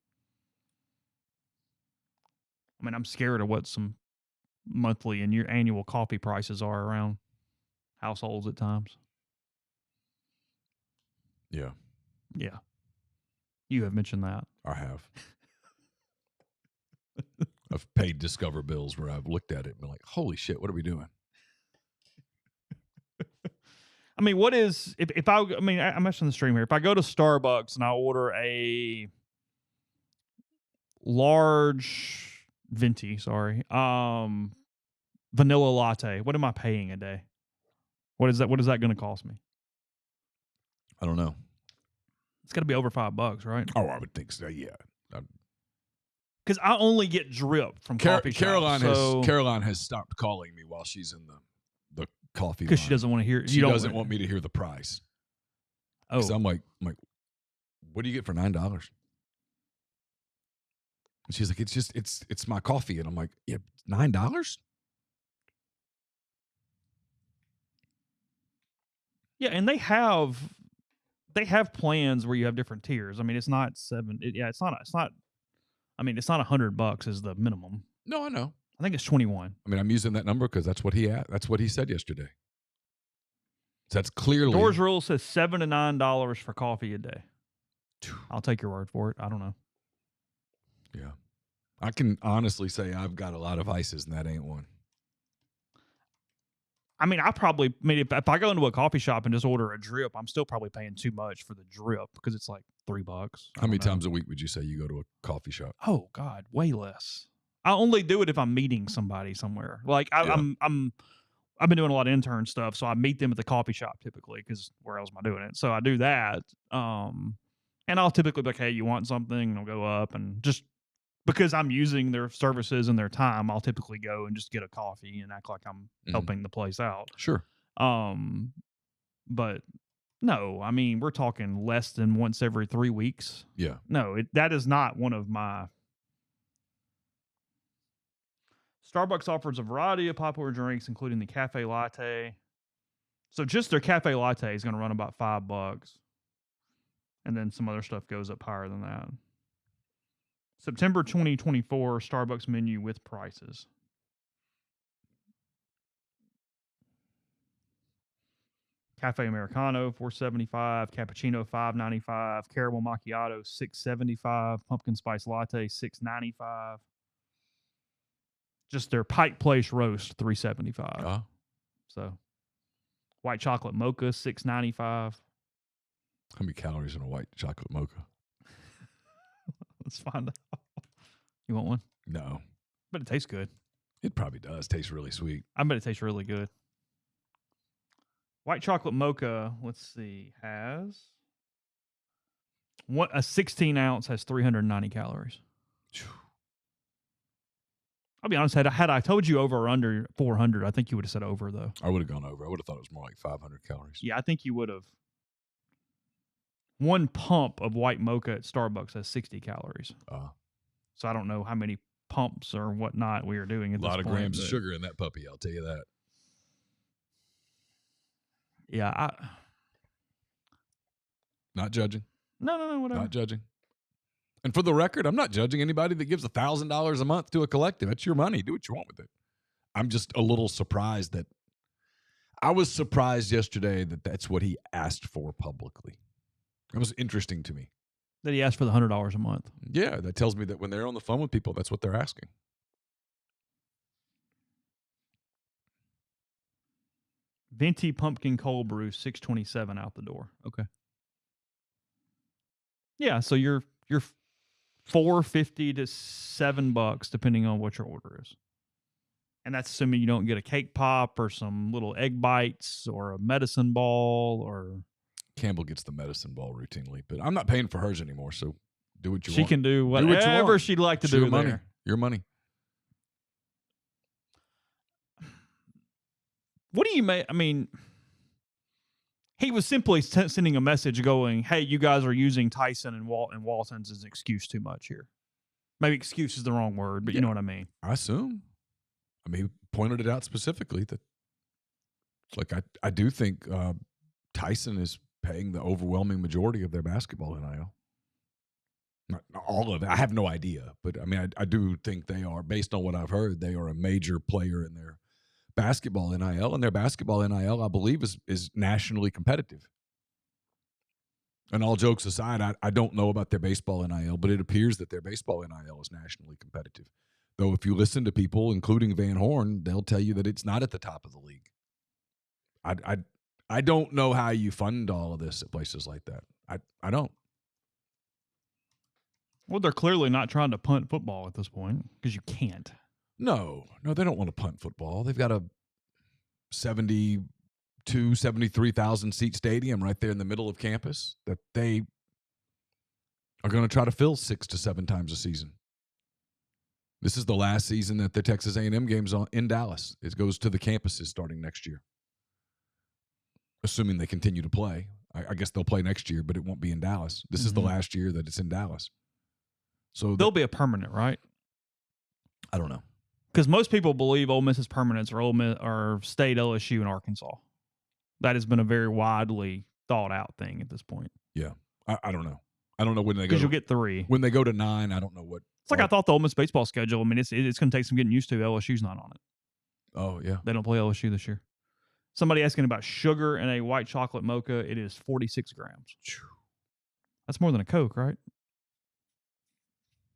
I mean, I'm scared of what some monthly and your annual coffee prices are around households at times. Yeah. Yeah. You have mentioned that. I have. I've paid Discover bills where I've looked at it and been like, holy shit, what are we doing? I mean, what is, I mentioned the stream here. If I go to Starbucks and I order a large venti, vanilla latte, what am I paying a day? What is that going to cost me? I don't know. It's got to be over $5, right? Oh, I would think so. Yeah. Because I only get drip from coffee shops. Caroline has stopped calling me while she's in the coffee because she doesn't want to hear. She doesn't want me to hear the price. Oh, I'm like, what do you get for $9? And she's like, it's my coffee, and I'm like, yeah, $9. Yeah, and they have plans where you have different tiers. I mean, it's not $7. It's not. I mean, it's not $100 is the minimum. No, I know. I think it's 21. I mean, I'm using that number because that's what he said yesterday. So that's clearly Doors Rule says $7 to $9 for coffee a day. I'll take your word for it. I don't know. Yeah. I can honestly say I've got a lot of ices, and that ain't one. I mean, if I go into a coffee shop and just order a drip, I'm still probably paying too much for the drip because it's like $3. How many times a week would you say you go to a coffee shop? Oh God, way less. I only do it if I'm meeting somebody somewhere. Like I've been doing a lot of intern stuff, so I meet them at the coffee shop typically because where else am I doing it? So I do that. And I'll typically be like, hey, you want something? And I'll go up and just because I'm using their services and their time, I'll typically go and just get a coffee and act like I'm helping the place out. Sure. But no, I mean, we're talking less than once every 3 weeks. Yeah. No, that is not one of my. Starbucks offers a variety of popular drinks, including the cafe latte. So just their cafe latte is going to run about $5. And then some other stuff goes up higher than that. September 2024 Starbucks menu with prices. Cafe Americano $4.75, cappuccino $5.95, caramel macchiato $6.75, pumpkin spice latte $6.95. Just their Pike Place roast $3.75. So white chocolate mocha $6.95. How many calories in a white chocolate mocha? Let's find out. You want one? No. But it tastes good. It probably does. Tastes really sweet. I bet it tastes really good. White chocolate mocha, let's see, has a 16 ounce has 390 calories. I'll be honest, had I told you over or under 400, I think you would have said over, though. I would have gone over. I would have thought it was more like 500 calories. Yeah, I think you would have. One pump of white mocha at Starbucks has 60 calories. So I don't know how many pumps or whatnot we are doing at this point. A lot of grams of sugar in that puppy, I'll tell you that. Yeah, not judging. No, whatever. Not judging. And for the record, I'm not judging anybody that gives $1,000 a month to a collective. That's your money. Do what you want with it. I'm just a little surprised that I was surprised yesterday that that's what he asked for publicly. It was interesting to me. That he asked for the $100 a month. Yeah, that tells me that when they're on the phone with people, that's what they're asking. Venti pumpkin cold brew $6.27 out the door. Okay. Yeah, so you're $4.50 to $7 depending on what your order is. And that's assuming you don't get a cake pop or some little egg bites or a medicine ball or. Campbell gets the medicine ball routinely, but I'm not paying for hers anymore, so do what you want. She can do whatever she'd like to do your money. there. Your money. What do you make? I mean, he was simply sending a message going, hey, you guys are using Tyson and Waltons as an excuse too much here. Maybe excuse is the wrong word, but you know what I mean. I assume. I mean, he pointed it out specifically that, like, I do think Tyson is paying the overwhelming majority of their basketball NIL. Not all of it. I have no idea. But, I mean, I do think they are, based on what I've heard, they are a major player in their basketball NIL. And their basketball NIL, I believe, is nationally competitive. And all jokes aside, I don't know about their baseball NIL, but it appears that their baseball NIL is nationally competitive. Though if you listen to people, including Van Horn, they'll tell you that it's not at the top of the league. I don't know how you fund all of this at places like that. I don't. Well, they're clearly not trying to punt football at this point because you can't. No, they don't want to punt football. They've got a 73,000 seat stadium right there in the middle of campus that they are going to try to fill 6 to 7 times a season. This is the last season that the Texas A&M game's on in Dallas. It goes to the campuses starting next year. Assuming they continue to play. I guess they'll play next year, but it won't be in Dallas. This is the last year that it's in Dallas. So they'll be a permanent, right? I don't know. Because most people believe Ole Miss's permanents are Ole Miss or State, LSU, and Arkansas. That has been a very widely thought out thing at this point. Yeah. I don't know. I don't know when they go. Because you'll get 3. When they go to 9, I don't know what It's like I thought the Ole Miss baseball schedule. I mean, it's going to take some getting used to. LSU's not on it. Oh, yeah. They don't play LSU this year. Somebody asking about sugar in a white chocolate mocha. It is 46 grams. That's more than a Coke, right?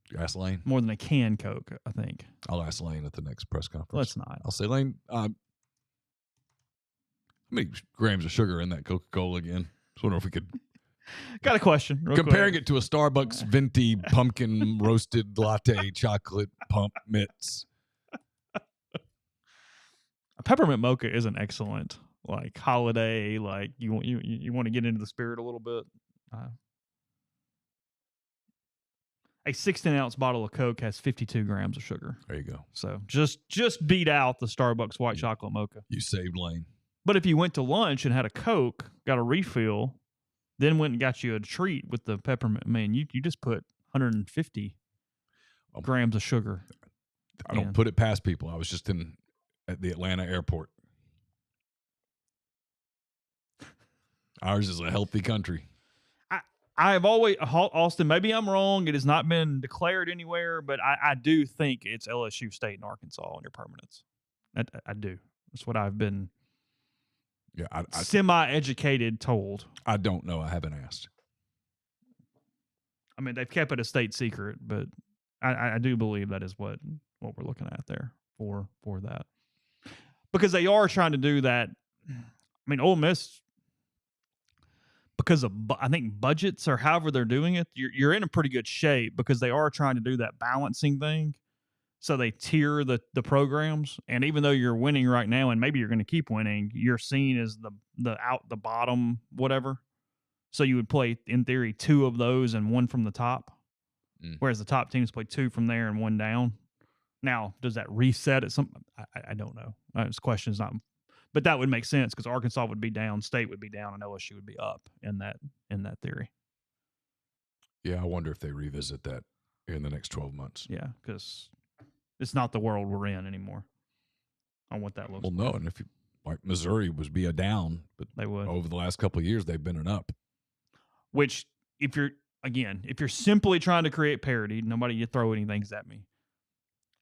You ask Lane? More than a can Coke, I think. I'll ask Lane at the next press conference. Let's not. I'll say, Lane, how many grams of sugar in that Coca-Cola again? Just wonder if we could. Got a question. Comparing it to a Starbucks venti pumpkin roasted latte chocolate pump mitts. A peppermint mocha is an excellent holiday. You want to get into the spirit a little bit. A 16-ounce bottle of Coke has 52 grams of sugar. There you go. So just beat out the Starbucks white chocolate mocha. You saved Lane. But if you went to lunch and had a Coke, got a refill, then went and got you a treat with the peppermint, man, you just put 150 grams of sugar. I don't put it past people. I was just at the Atlanta airport. Ours is a healthy country. I've always, Austin, maybe I'm wrong. It has not been declared anywhere, but I do think it's LSU State and Arkansas on your permanents. I do. That's what I've been semi-educated told. I don't know. I haven't asked. I mean, they've kept it a state secret, but I do believe that is what we're looking at there for that. Because they are trying to do that. I mean, Ole Miss, because of, I think, budgets or however they're doing it, you're in a pretty good shape because they are trying to do that balancing thing. So they tier the programs, and even though you're winning right now, and maybe you're going to keep winning, you're seen as the bottom whatever. So you would play, in theory, 2 of those and 1 from the top, whereas the top teams play 2 from there and 1 down. Now, does that reset at some? I don't know. This question is not, but that would make sense because Arkansas would be down, State would be down, and LSU would be up in that theory. Yeah, I wonder if they revisit that in the next 12 months. Yeah, because it's not the world we're in anymore on what that looks like. Well, no, and if Missouri would be a down, but they would. Over the last couple of years, they've been an up. Which, if you're simply trying to create parity, nobody you throw anything at me.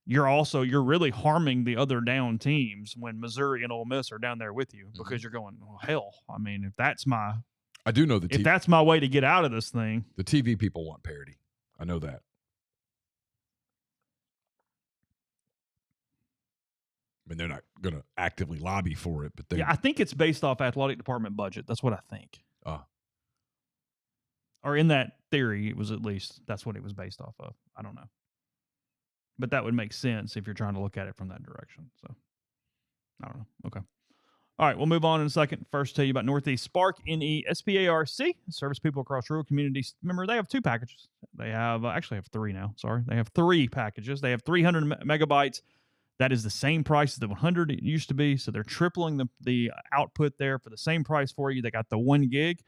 You're really harming the other down teams when Missouri and Ole Miss are down there with you because you're going, well, hell, I mean, if that's my way to get out of this thing. The TV people want parity. I know that. I mean, they're not going to actively lobby for it, but I think it's based off athletic department budget. That's what I think. Or in that theory, it was at least that's what it was based off of. I don't know. But that would make sense if you're trying to look at it from that direction. So, I don't know. Okay. All right, we'll move on in a second. First, tell you about Northeast Spark, NESPARC, service people across rural communities. Remember, they have 2 packages. They have, actually have 3 now. Sorry. They have 3 packages. They have 300 megabytes. That is the same price as the 100 it used to be. So they're tripling the output there for the same price for you. They got the 1 gig.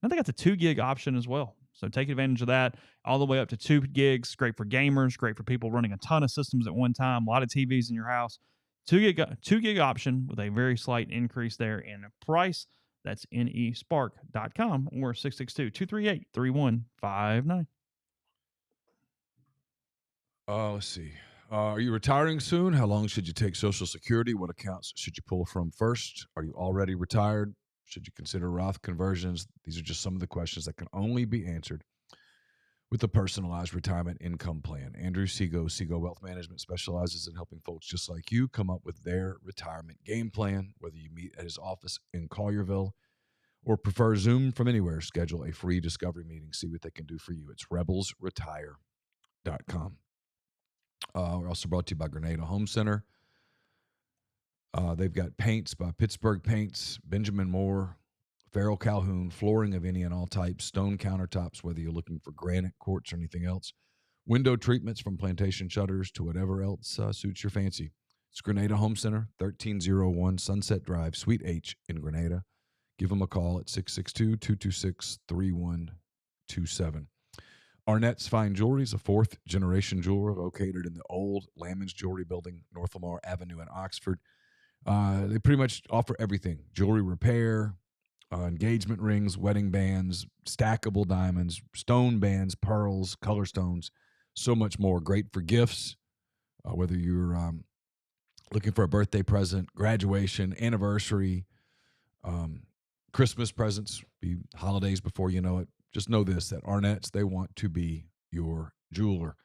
Now they got the 2 gig option as well. So take advantage of that all the way up to 2 gigs. Great for gamers, great for people running a ton of systems at one time, a lot of TVs in your house. 2 gig option with a very slight increase there in price. That's nespark.com or 662-238-3159. Let's see. Are you retiring soon? How long should you take Social Security? What accounts should you pull from first? Are you already retired? Should you consider Roth conversions? These are just some of the questions that can only be answered with a personalized retirement income plan. Andrew Seago Wealth Management specializes in helping folks just like you come up with their retirement game plan. Whether you meet at his office in Collierville or prefer Zoom from anywhere, schedule a free discovery meeting. See what they can do for you. It's rebelsretire.com. We're also brought to you by Grenada Home Center. They've got paints by Pittsburgh Paints, Benjamin Moore, Farrell Calhoun, flooring of any and all types, stone countertops, whether you're looking for granite, quartz, or anything else, window treatments from plantation shutters to whatever else suits your fancy. It's Grenada Home Center, 1301 Sunset Drive, Suite H in Grenada. Give them a call at 662-226-3127. Arnett's Fine Jewelry is a 4th-generation jeweler located in the old Lamons Jewelry Building, North Lamar Avenue in Oxford. They pretty much offer everything: jewelry repair, engagement rings, wedding bands, stackable diamonds, stone bands, pearls, color stones, so much more. Great for gifts, whether you're looking for a birthday present, graduation, anniversary, Christmas presents, be holidays before you know it. Just know this, that Arnett's, they want to be your jeweler.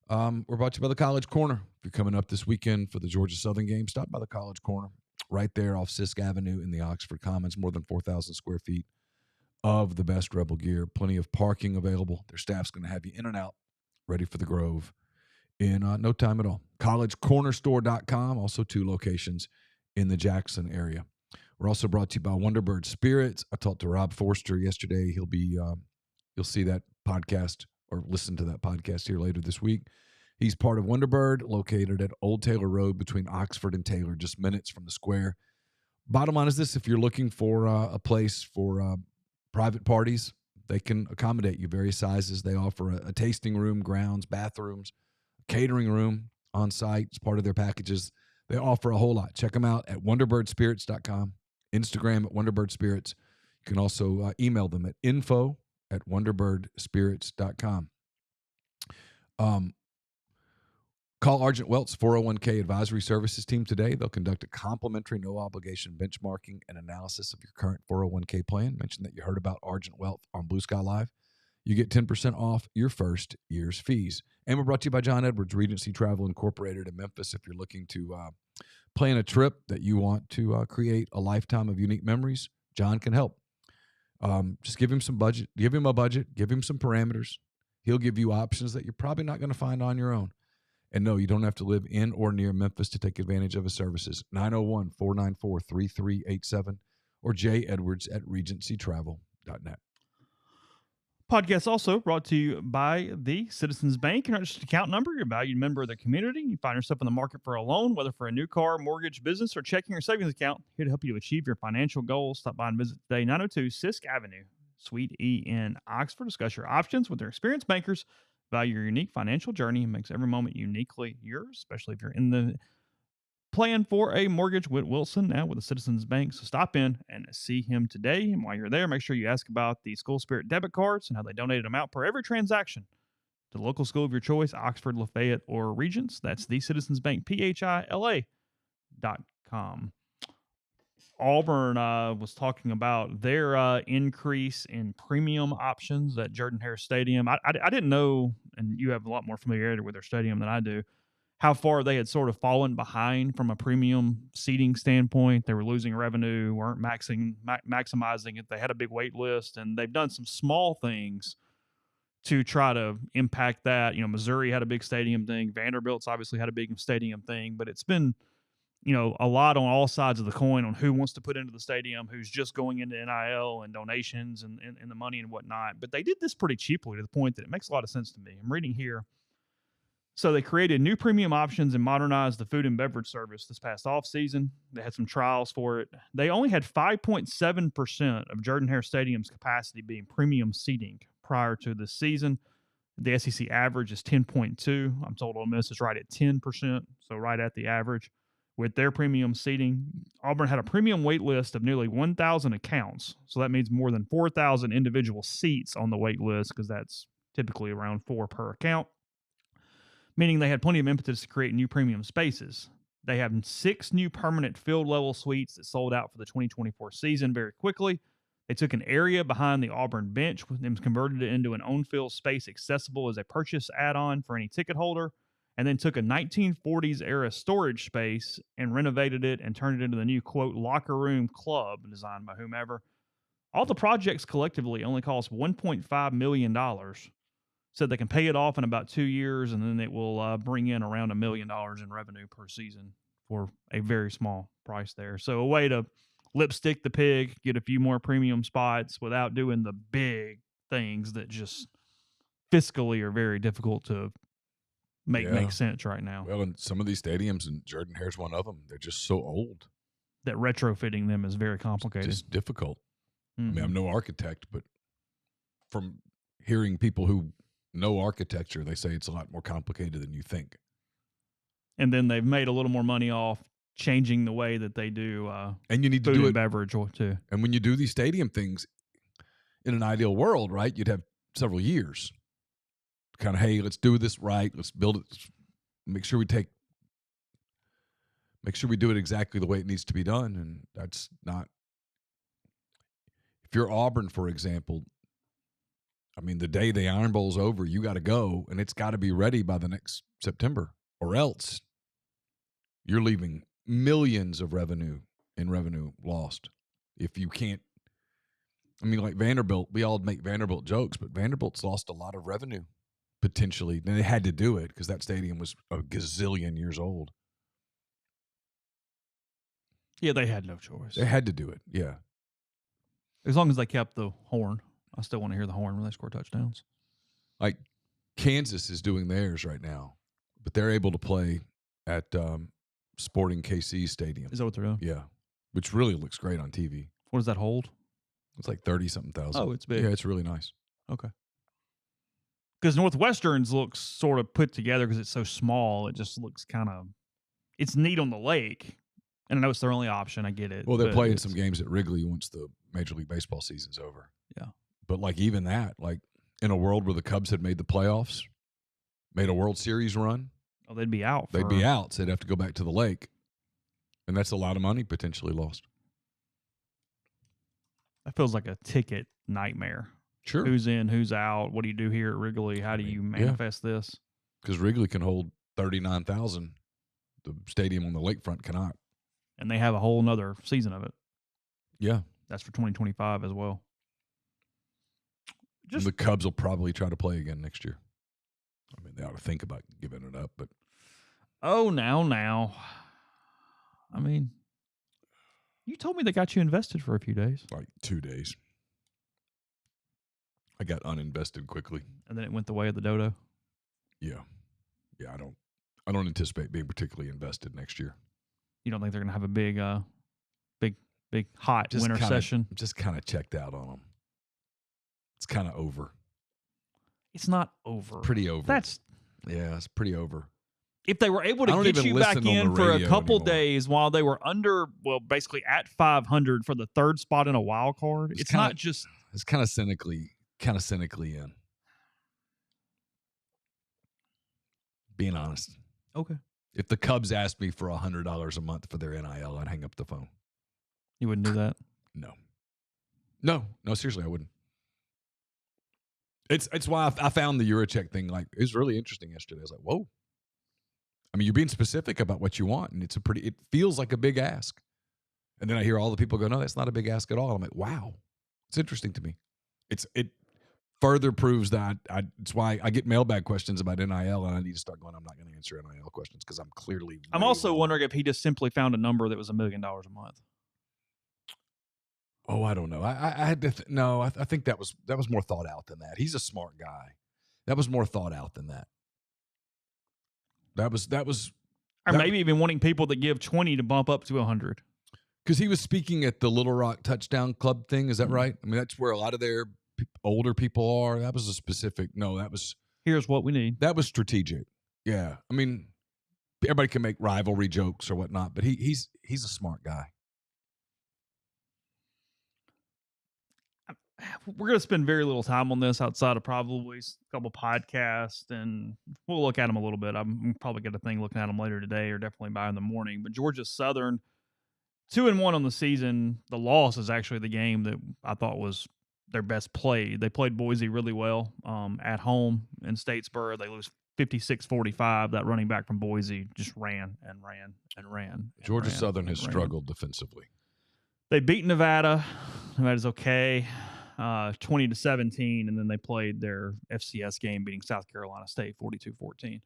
We're brought to you by the College Corner. If you're coming up this weekend for the Georgia Southern game, stop by the College Corner right there off Sisk Avenue in the Oxford Commons. More than 4,000 square feet of the best Rebel gear. Plenty of parking available. Their staff's going to have you in and out, ready for the Grove in no time at all. CollegeCornerstore.com, also 2 locations in the Jackson area. We're also brought to you by Wonderbird Spirits. I talked to Rob Forster yesterday. He'll be, you'll see that podcast or listen to that podcast here later this week. He's part of Wonderbird, located at Old Taylor Road between Oxford and Taylor, just minutes from the square. Bottom line is this: if you're looking for a place for private parties, they can accommodate you, various sizes. They offer a tasting room, grounds, bathrooms, catering room on site as part of their packages. They offer a whole lot. Check them out at wonderbirdspirits.com, Instagram at wonderbirdspirits. You can also email them at info@wonderbirdspirits.com. Call Argent Welts 401k Advisory Services team today. They'll conduct a complimentary, no-obligation benchmarking and analysis of your current 401k plan. Mention that you heard about Argent Wealth on BlueSky Live. You get 10% off your first year's fees. And we're brought to you by John Edwards, Regency Travel Incorporated in Memphis. If you're looking to plan a trip that you want to create a lifetime of unique memories, John can help. Just give him some budget. Give him a budget. Give him some parameters. He'll give you options that you're probably not going to find on your own. And no, you don't have to live in or near Memphis to take advantage of his services. 901-494-3387 or jedwards@regencytravel.net. Podcast also brought to you by the Citizens Bank. You're not just an account number, you're a valued member of the community. You find yourself in the market for a loan, whether for a new car, mortgage, business, or checking or savings account. Here to help you achieve your financial goals. Stop by and visit today, 902 Sisk Avenue, Suite E in Oxford. Discuss your options with their experienced bankers. Value your unique financial journey and makes every moment uniquely yours, especially if you're in the plan for a mortgage with Wilson now with the Citizens Bank. So stop in and see him today. And while you're there, make sure you ask about the School Spirit debit cards and how they donated them out per every transaction to the local school of your choice, Oxford, Lafayette, or Regents. That's the Citizens Bank, PHILA.com. Auburn was talking about their increase in premium options at Jordan-Hare Stadium. I didn't know, and you have a lot more familiarity with their stadium than I do, how far they had sort of fallen behind from a premium seating standpoint. They were losing revenue, weren't maximizing it. They had a big wait list, and they've done some small things to try to impact that. You know, Missouri had a big stadium thing. Vanderbilt's obviously had a big stadium thing, but it's been, you know, a lot on all sides of the coin on who wants to put into the stadium, who's just going into NIL and donations and the money and whatnot. But they did this pretty cheaply to the point that it makes a lot of sense to me. I'm reading here. So they created new premium options and modernized the food and beverage service this past offseason. They had some trials for it. They only had 5.7% of Jordan-Hare Stadium's capacity being premium seating prior to this season. The SEC average is 10.2. I'm told Ole Miss is right at 10%, so right at the average. With their premium seating, Auburn had a premium wait list of nearly 1,000 accounts. So that means more than 4,000 individual seats on the wait list, because that's typically around 4 per account, meaning they had plenty of impetus to create new premium spaces. They have 6 new permanent field level suites that sold out for the 2024 season very quickly. They took an area behind the Auburn bench and converted it into an on-field space accessible as a purchase add-on for any ticket holder, and then took a 1940s era storage space and renovated it and turned it into the new, quote, locker room club designed by whomever. All the projects collectively only cost $1.5 million. Said they can pay it off in about 2 years, and then it will bring in around $1 million in revenue per season for a very small price there. So a way to lipstick the pig, get a few more premium spots without doing the big things that just fiscally are very difficult to make sense right now. Well, and some of these stadiums, and Jordan-Hare's one of them, they're just so old that retrofitting them is very complicated. It's just difficult. Mm-hmm. I mean, I'm no architect, but from hearing people who know architecture, they say it's a lot more complicated than you think. And then they've made a little more money off changing the way that they do and you need food to do and beverage too. And when you do these stadium things, in an ideal world, right, you'd have several years kind of, hey, let's do this right. Let's build it. Make sure we do it exactly the way it needs to be done. And that's not. If you're Auburn, for example, I mean, the day the Iron Bowl's over, you got to go, and it's got to be ready by the next September, or else you're leaving millions of revenue lost if you can't. I mean, like Vanderbilt, we all make Vanderbilt jokes, but Vanderbilt's lost a lot of revenue potentially. And they had to do it because that stadium was a gazillion years old. Yeah, they had no choice. They had to do it, yeah. As long as they kept the horn. I still want to hear the horn when they score touchdowns. Like Kansas is doing theirs right now, but they're able to play at Sporting KC Stadium. Is that what they're doing? Yeah, which really looks great on TV. What does that hold? It's like 30-something thousand. Oh, it's big. Yeah, it's really nice. Okay. Because Northwestern's looks sort of put together because it's so small. It just looks kind of – it's neat on the lake. And I know it's their only option. I get it. Well, they're playing some games at Wrigley once the Major League Baseball season's over. Yeah. But, like, even that, like, in a world where the Cubs had made the playoffs, made a World Series run. Oh, they'd be out. They'd be out, so they'd have to go back to the lake. And that's a lot of money potentially lost. That feels like a ticket nightmare. Sure. Who's in, who's out? What do you do here at Wrigley? How do you manifest this? Because Wrigley can hold 39,000. The stadium on the lakefront cannot. And they have a whole nother season of it. Yeah. That's for 2025 as well. The Cubs will probably try to play again next year. I mean, they ought to think about giving it up, but. Oh, now. I mean, you told me they got you invested for a few days. Like 2 days. I got uninvested quickly. And then it went the way of the dodo? Yeah. Yeah, I don't anticipate being particularly invested next year. You don't think they're going to have a big hot winter session? I'm just kind of checked out on them. It's kind of over. It's not over. It's pretty over. It's pretty over. If they were able to get you back in for a couple days while they were basically at 500 for the third spot in a wild card, it's kind of cynically in. Being honest. Okay. If the Cubs asked me for $100 a month for their NIL, I'd hang up the phone. You wouldn't do that? No, seriously, I wouldn't. It's why I found the Yuracheck thing, like, it was really interesting yesterday. I was like, whoa. I mean, you're being specific about what you want, and it feels like a big ask. And then I hear all the people go, no, that's not a big ask at all. I'm like, wow. It's interesting to me. It further proves that it's why I get mailbag questions about NIL, and I need to start going, I'm not going to answer NIL questions because I'm also wondering if he just simply found a number that was $1 million a month. Oh, I don't know. I had to no. I think that was more thought out than that. He's a smart guy. That was more thought out than that. That was. Or maybe even wanting people that give 20 to bump up to 100. Because he was speaking at the Little Rock Touchdown Club thing. Is that right? I mean, that's where a lot of their older people are. That was a specific. No, that was. Here's what we need. That was strategic. Yeah, I mean, everybody can make rivalry jokes or whatnot, but he's a smart guy. We're going to spend very little time on this outside of probably a couple podcasts, and we'll look at them a little bit. I'm probably got a thing looking at them later today or definitely by in the morning. But Georgia Southern, 2-1 on the season. The loss is actually the game that I thought was their best play. They played Boise really well at home in Statesboro. They lose 56-45. That running back from Boise just ran. Georgia Southern has struggled defensively. They beat Nevada. Nevada's okay. 20-17, and then they played their FCS game, beating South Carolina State 42-14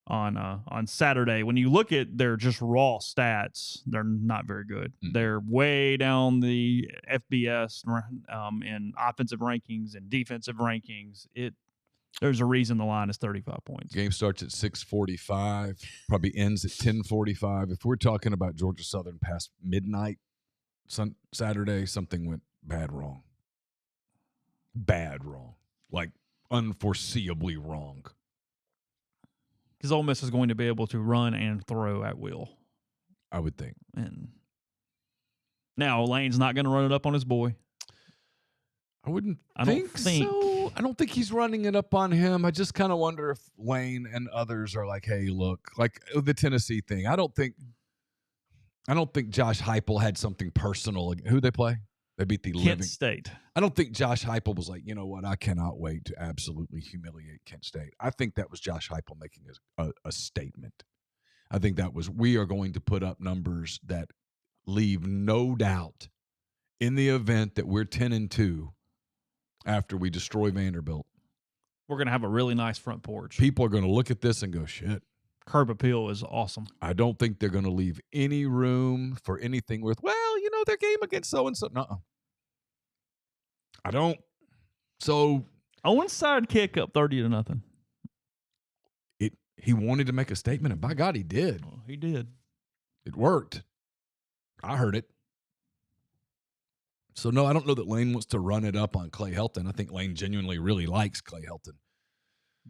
on Saturday. When you look at their just raw stats, they're not very good. Mm-hmm. They're way down the FBS in offensive rankings and defensive rankings. There's a reason the line is 35 points. Game starts at 6:45, probably ends at 10:45. If we're talking about Georgia Southern past midnight Saturday, something went bad wrong. Like unforeseeably wrong. Because Ole Miss is going to be able to run and throw at will, I would think. And now Lane's not going to run it up on his boy. I don't think so. don't think he's running it up on him. I just kind of wonder if Lane and others are like, hey, look, like the Tennessee thing. I don't think Josh Heupel had something personal. Who they play? They beat the Kent State. I don't think Josh Heupel was like, you know what? I cannot wait to absolutely humiliate Kent State. I think that was Josh Heupel making a statement. I think that was, we are going to put up numbers that leave no doubt in the event that we're 10-2 after we destroy Vanderbilt. We're going to have a really nice front porch. People are going to look at this and go, shit. Curb appeal is awesome. I don't think they're going to leave any room for anything worth, well, you know, their game against so-and-so. No. I don't. So. Owen's side kick up 30-0. He wanted to make a statement, and by God, he did. Well, he did. It worked. I heard it. So, no, I don't know that Lane wants to run it up on Clay Helton. I think Lane genuinely really likes Clay Helton.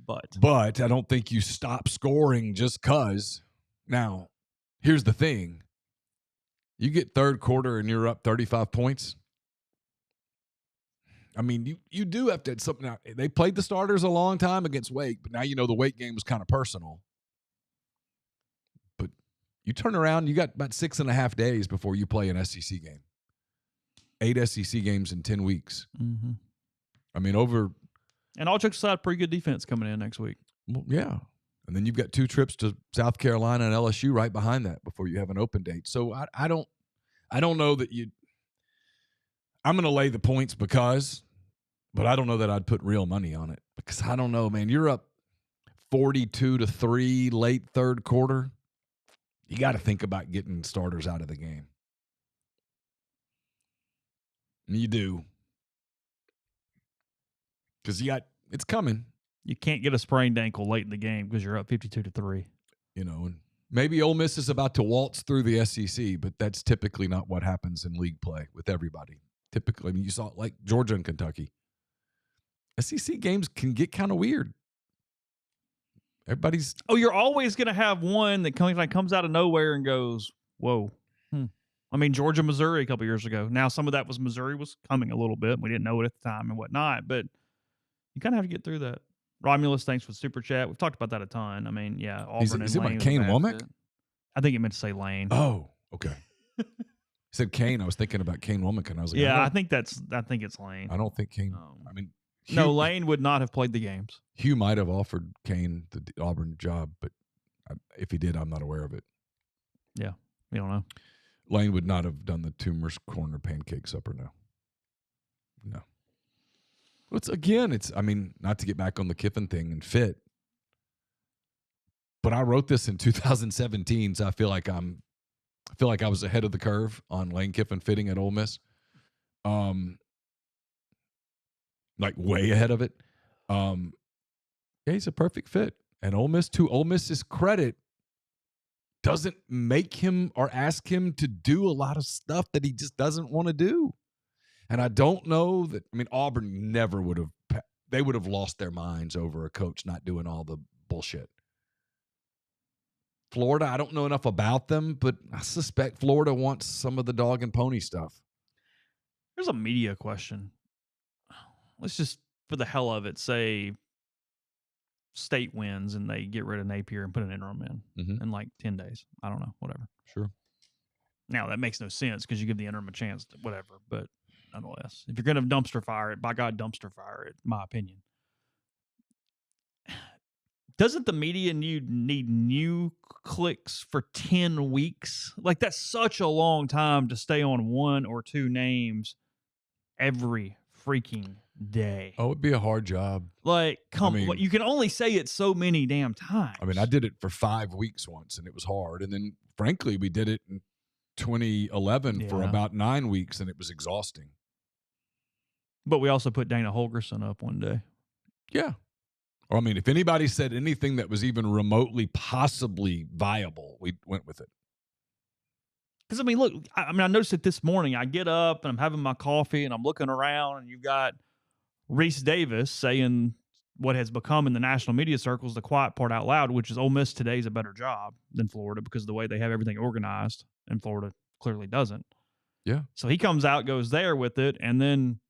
But I don't think you stop scoring just because. Now, here's the thing. You get third quarter and you're up 35 points. I mean, you do have to have something out. They played the starters a long time against Wake, but now you know the Wake game was kind of personal. But you turn around, you got about 6.5 days before you play an SEC game. 8 SEC games in 10 weeks. Mm-hmm. I mean, over. And all jokes aside, pretty good defense coming in next week. Well, yeah. And then you've got 2 trips to South Carolina and LSU right behind that before you have an open date. So I don't know that you. I'm going to lay the points but I don't know that I'd put real money on it because I don't know, man. You're up 42-3 late third quarter. You got to think about getting starters out of the game. You do. Because it's coming. You can't get a sprained ankle late in the game because you're up 52-3. You know, and maybe Ole Miss is about to waltz through the SEC, but that's typically not what happens in league play with everybody. Typically, I mean, you saw it like Georgia and Kentucky. SEC games can get kind of weird. Everybody's. Oh, you're always going to have one that comes out of nowhere and goes, whoa. I mean, Georgia, Missouri a couple years ago. Now, some of that was Missouri was coming a little bit. We didn't know it at the time and whatnot, but you kind of have to get through that. Romulus, thanks for Super Chat. We've talked about that a ton. I mean, yeah, Auburn is and it Lane. Kane Womack? I think it meant to say Lane. Oh, okay. Said Kane. I was thinking about Kane Womack, and I was like, yeah, I think it's Lane. I don't think Kane. I mean, no, Lane would not have played the games. Hugh might have offered Kane the Auburn job, but if he did, I'm not aware of it. Yeah, we don't know. Lane would not have done the Tumor's Corner pancake supper. No. I mean, not to get back on the Kiffin thing and fit, but I wrote this in 2017, so I feel like I was ahead of the curve on Lane Kiffin fitting at Ole Miss. Like way ahead of it. Yeah, he's a perfect fit. And Ole Miss, to Ole Miss's credit, doesn't make him or ask him to do a lot of stuff that he just doesn't want to do. And I don't know that, I mean, Auburn never would have, they would have lost their minds over a coach not doing all the bullshit. Florida, I don't know enough about them, but I suspect Florida wants some of the dog and pony stuff. There's a media question. Let's just, for the hell of it, say State wins and they get rid of Napier and put an interim in like 10 days. I don't know, whatever. Sure. Now, that makes no sense because you give the interim a chance to whatever, but nonetheless, if you're going to dumpster fire it, by God, dumpster fire it, my opinion. Doesn't the media need new clicks for 10 weeks? Like, that's such a long time to stay on 1 or 2 names every freaking day. Oh, it'd be a hard job. Like, you can only say it so many damn times. I mean, I did it for 5 weeks once, and it was hard. And then, frankly, we did it in 2011 for about 9 weeks, and it was exhausting. But we also put Dana Holgerson up one day. Yeah. Or, I mean, if anybody said anything that was even remotely possibly viable, we went with it. Because, I mean, look, I noticed it this morning. I get up, and I'm having my coffee, and I'm looking around, and you've got Reese Davis saying what has become in the national media circles the quiet part out loud, which is Ole Miss today is a better job than Florida because of the way they have everything organized, and Florida clearly doesn't. Yeah. So he comes out, goes there with it, and then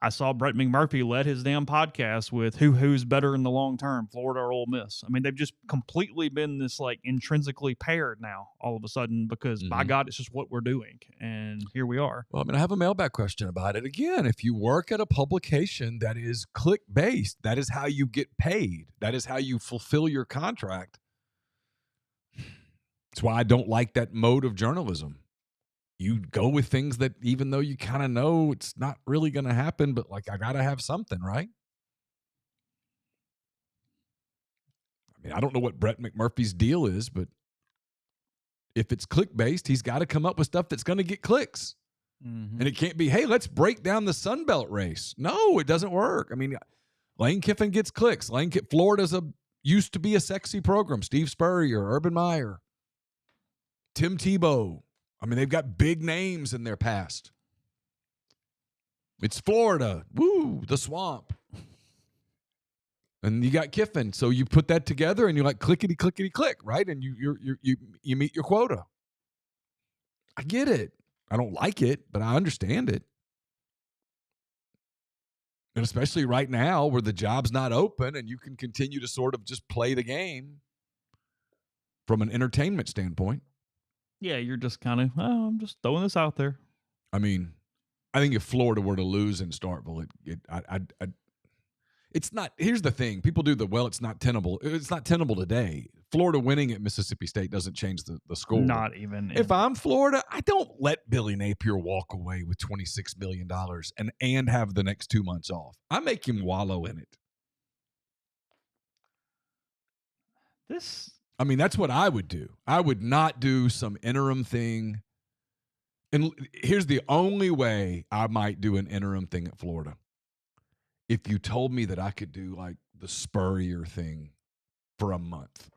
I saw Brett McMurphy led his damn podcast with who's better in the long term, Florida or Ole Miss. I mean, they've just completely been this like intrinsically paired now all of a sudden because by God, it's just what we're doing. And here we are. Well, I'm going to have a mailbag question about it. Again, if you work at a publication that is click-based, that is how you get paid. That is how you fulfill your contract. That's why I don't like that mode of journalism. You go with things that even though you kind of know it's not really going to happen, but like I got to have something, right? I mean, I don't know what Brett McMurphy's deal is, but if it's click-based, he's got to come up with stuff that's going to get clicks. And it can't be, hey, let's break down the Sun Belt race. No, it doesn't work. I mean, Lane Kiffin gets clicks. Florida's used to be a sexy program. Steve Spurrier, Urban Meyer, Tim Tebow. I mean, they've got big names in their past. It's Florida. Woo, the swamp. And you got Kiffin. So you put that together and you're like clickety, clickety, click, right? And you meet your quota. I get it. I don't like it, but I understand it. And especially right now where the job's not open and you can continue to sort of just play the game from an entertainment standpoint. Yeah, you're just kind of, I'm just throwing this out there. I mean, I think if Florida were to lose in Starkville, it's not. Here's the thing: people do it's not tenable. It's not tenable today. Florida winning at Mississippi State doesn't change the score. Not even. If I'm Florida, I don't let Billy Napier walk away with $26 million and have the next 2 months off. I make him wallow in it. I mean, that's what I would do. I would not do some interim thing. And here's the only way I might do an interim thing at Florida. If you told me that I could do like the Spurrier thing for a month.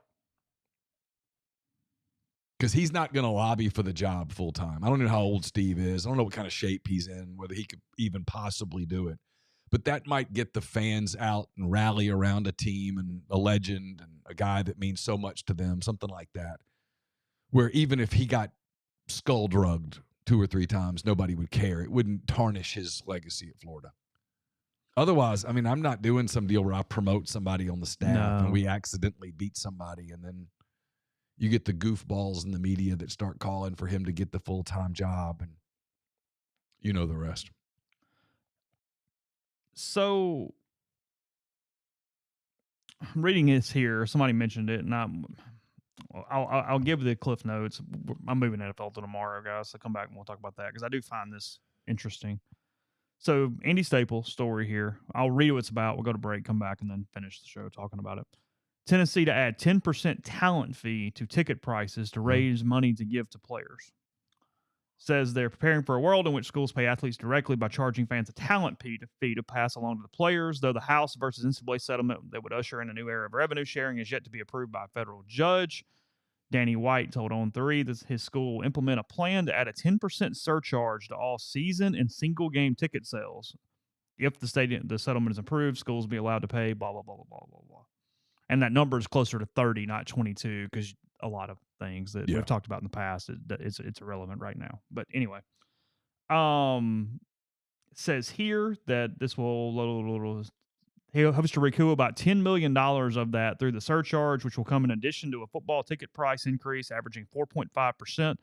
Because he's not going to lobby for the job full time. I don't know how old Steve is. I don't know what kind of shape he's in, whether he could even possibly do it. But that might get the fans out and rally around a team and a legend and a guy that means so much to them, something like that. Where even if he got skull drugged 2 or 3 times, nobody would care. It wouldn't tarnish his legacy at Florida. Otherwise, I mean, I'm not doing some deal where I promote somebody on the staff and we accidentally beat somebody and then you get the goofballs in the media that start calling for him to get the full-time job and you know the rest. So I'm reading this here. Somebody mentioned it, and I'll give the cliff notes. I'm moving NFL to tomorrow, guys, so come back and we'll talk about that because I do find this interesting. So Andy Staples story here. I'll read what it's about. We'll go to break, come back, and then finish the show talking about it. Tennessee to add 10% talent fee to ticket prices to raise money to give to players. Says they're preparing for a world in which schools pay athletes directly by charging fans a talent fee to pass along to the players, though the House versus NCAA settlement that would usher in a new era of revenue sharing is yet to be approved by a federal judge. Danny White told On3 that his school will implement a plan to add a 10% surcharge to all season and single game ticket sales. If the settlement is approved, schools will be allowed to pay blah, blah, blah, blah, blah, blah, blah. And that number is closer to 30, not 22, because a lot of things that we've talked about in the past, it's irrelevant right now. But anyway, it says here that this will he hopes to recoup about $10 million of that through the surcharge, which will come in addition to a football ticket price increase averaging 4.5%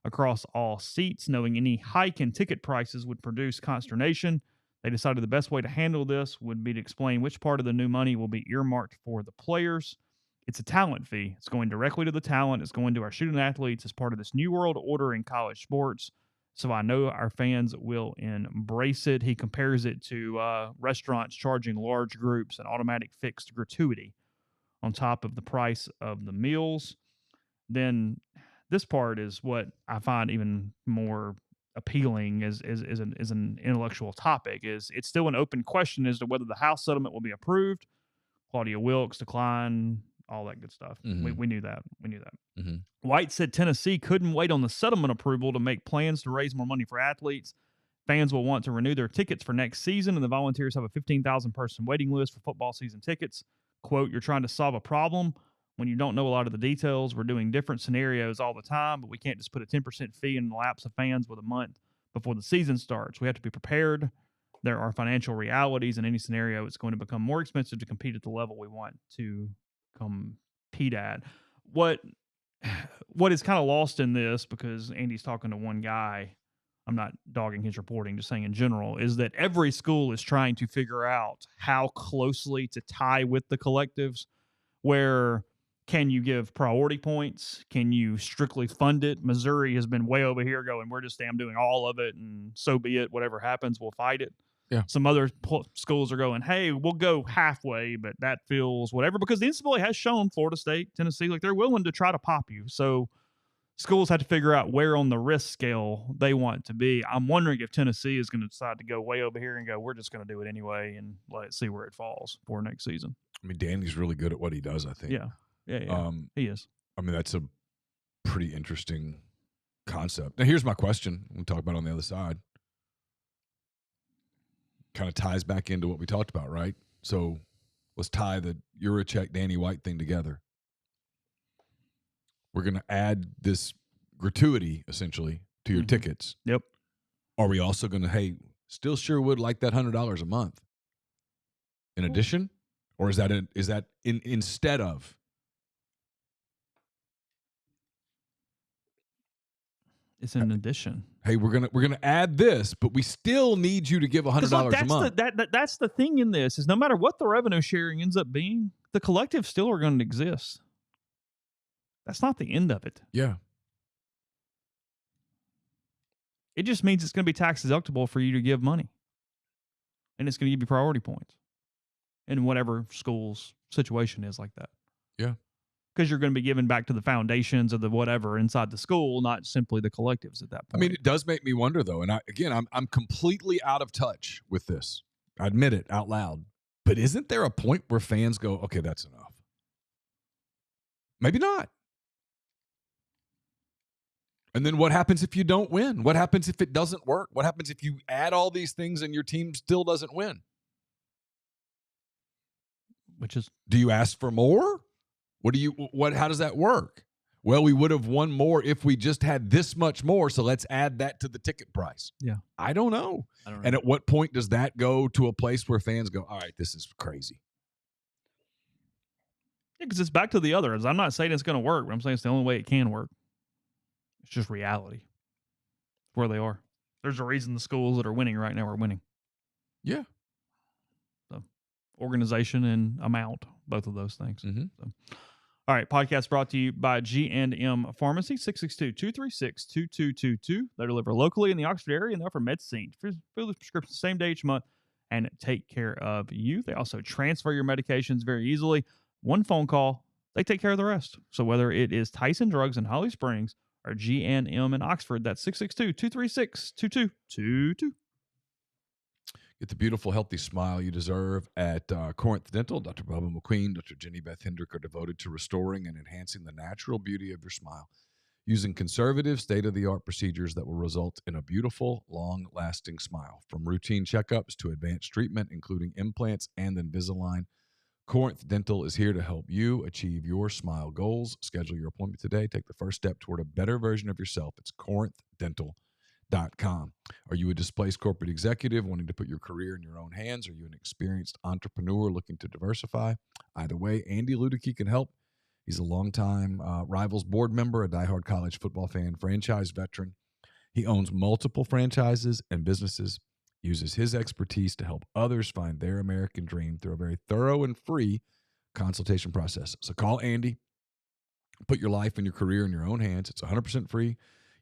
across all seats. Knowing any hike in ticket prices would produce consternation, they decided the best way to handle this would be to explain which part of the new money will be earmarked for the players. It's a talent fee. It's going directly to the talent. It's going to our student athletes as part of this new world order in college sports. So I know our fans will embrace it. He compares it to restaurants charging large groups an automatic fixed gratuity on top of the price of the meals. Then this part is what I find even more appealing as an intellectual topic. Is it's still an open question as to whether the House settlement will be approved. Claudia Wilkes decline, all that good stuff. Mm-hmm. We knew that. Mm-hmm. White said Tennessee couldn't wait on the settlement approval to make plans to raise more money for athletes. Fans will want to renew their tickets for next season, and the Volunteers have a 15,000 person waiting list for football season tickets. Quote, you're trying to solve a problem when you don't know a lot of the details. We're doing different scenarios all the time, but we can't just put a 10% fee in the laps of fans with a month before the season starts. We have to be prepared. there are financial realities in any scenario. It's going to become more expensive to compete at the level we want to compete at. What what is kind of lost in this, because Andy's talking to one guy, I'm not dogging his reporting, just saying in general, is that every school is trying to figure out how closely to tie with the collectives, where can you give priority points? Can you strictly fund it? Missouri has been way over here going, we're just damn doing all of it, and so be it. Whatever happens, we'll fight it. Yeah. Some other schools are going, hey, we'll go halfway, but that feels whatever, because the NCAA has shown Florida State, Tennessee, like they're willing to try to pop you. So schools have to figure out where on the risk scale they want to be. I'm wondering if Tennessee is going to decide to go way over here and go, we're just going to do it anyway and let it see where it falls for next season. I mean, Danny's really good at what he does, I think. Yeah. He is. I mean, that's a pretty interesting concept. Now, here's my question. We'll talk about it on the other side. Kind of ties back into what we talked about, right? So let's tie the Yuracheck Danny White thing together. We're going to add this gratuity, essentially, to your tickets. Yep. Are we also going to, hey, still sure would like that $100 a month in addition? Or is that instead of? It's an addition. Hey, we're gonna add this, but we still need you to give $100 a month. That's the thing in this, is no matter what the revenue sharing ends up being, the collective still are going to exist. That's not the end of it. Yeah. It just means it's going to be tax deductible for you to give money. And it's going to give you priority points in whatever school's situation is like that. Yeah. Because you're going to be giving back to the foundations of the whatever inside the school, not simply the collectives at that point. I mean, it does make me wonder, though. And I'm completely out of touch with this. I admit it out loud. But isn't there a point where fans go, okay, that's enough? Maybe not. And then what happens if you don't win? What happens if it doesn't work? What happens if you add all these things and your team still doesn't win? Do you ask for more? How does that work? Well, we would have won more if we just had this much more, so let's add that to the ticket price. Yeah. I don't know. And at what point does that go to a place where fans go, all right, this is crazy? Yeah, because it's back to the others. I'm not saying it's going to work, but I'm saying it's the only way it can work. It's just reality. Where they are. There's a reason the schools that are winning right now are winning. Yeah. So, organization and amount, both of those things. Mm-hmm. So, all right, podcast brought to you by G&M Pharmacy, 662-236-2222. They deliver locally in the Oxford area, and they offer medicine. Fill the prescription same day each month and take care of you. They also transfer your medications very easily. One phone call, they take care of the rest. So whether it is Tyson Drugs in Holly Springs or G&M in Oxford, that's 662-236-2222. Get the beautiful, healthy smile you deserve at Corinth Dental. Dr. Bubba McQueen, Dr. Jenny Beth Hendrick are devoted to restoring and enhancing the natural beauty of your smile using conservative, state-of-the-art procedures that will result in a beautiful, long-lasting smile. From routine checkups to advanced treatment, including implants and Invisalign, Corinth Dental is here to help you achieve your smile goals. Schedule your appointment today. Take the first step toward a better version of yourself. It's corinthdental.com. Are you a displaced corporate executive wanting to put your career in your own hands? Are you an experienced entrepreneur looking to diversify? Either way, Andy Ludicky can help. He's a longtime Rivals board member, a diehard college football fan, franchise veteran. He owns multiple franchises and businesses, uses his expertise to help others find their American dream through a very thorough and free consultation process. So call Andy. Put your life and your career in your own hands. It's 100% free.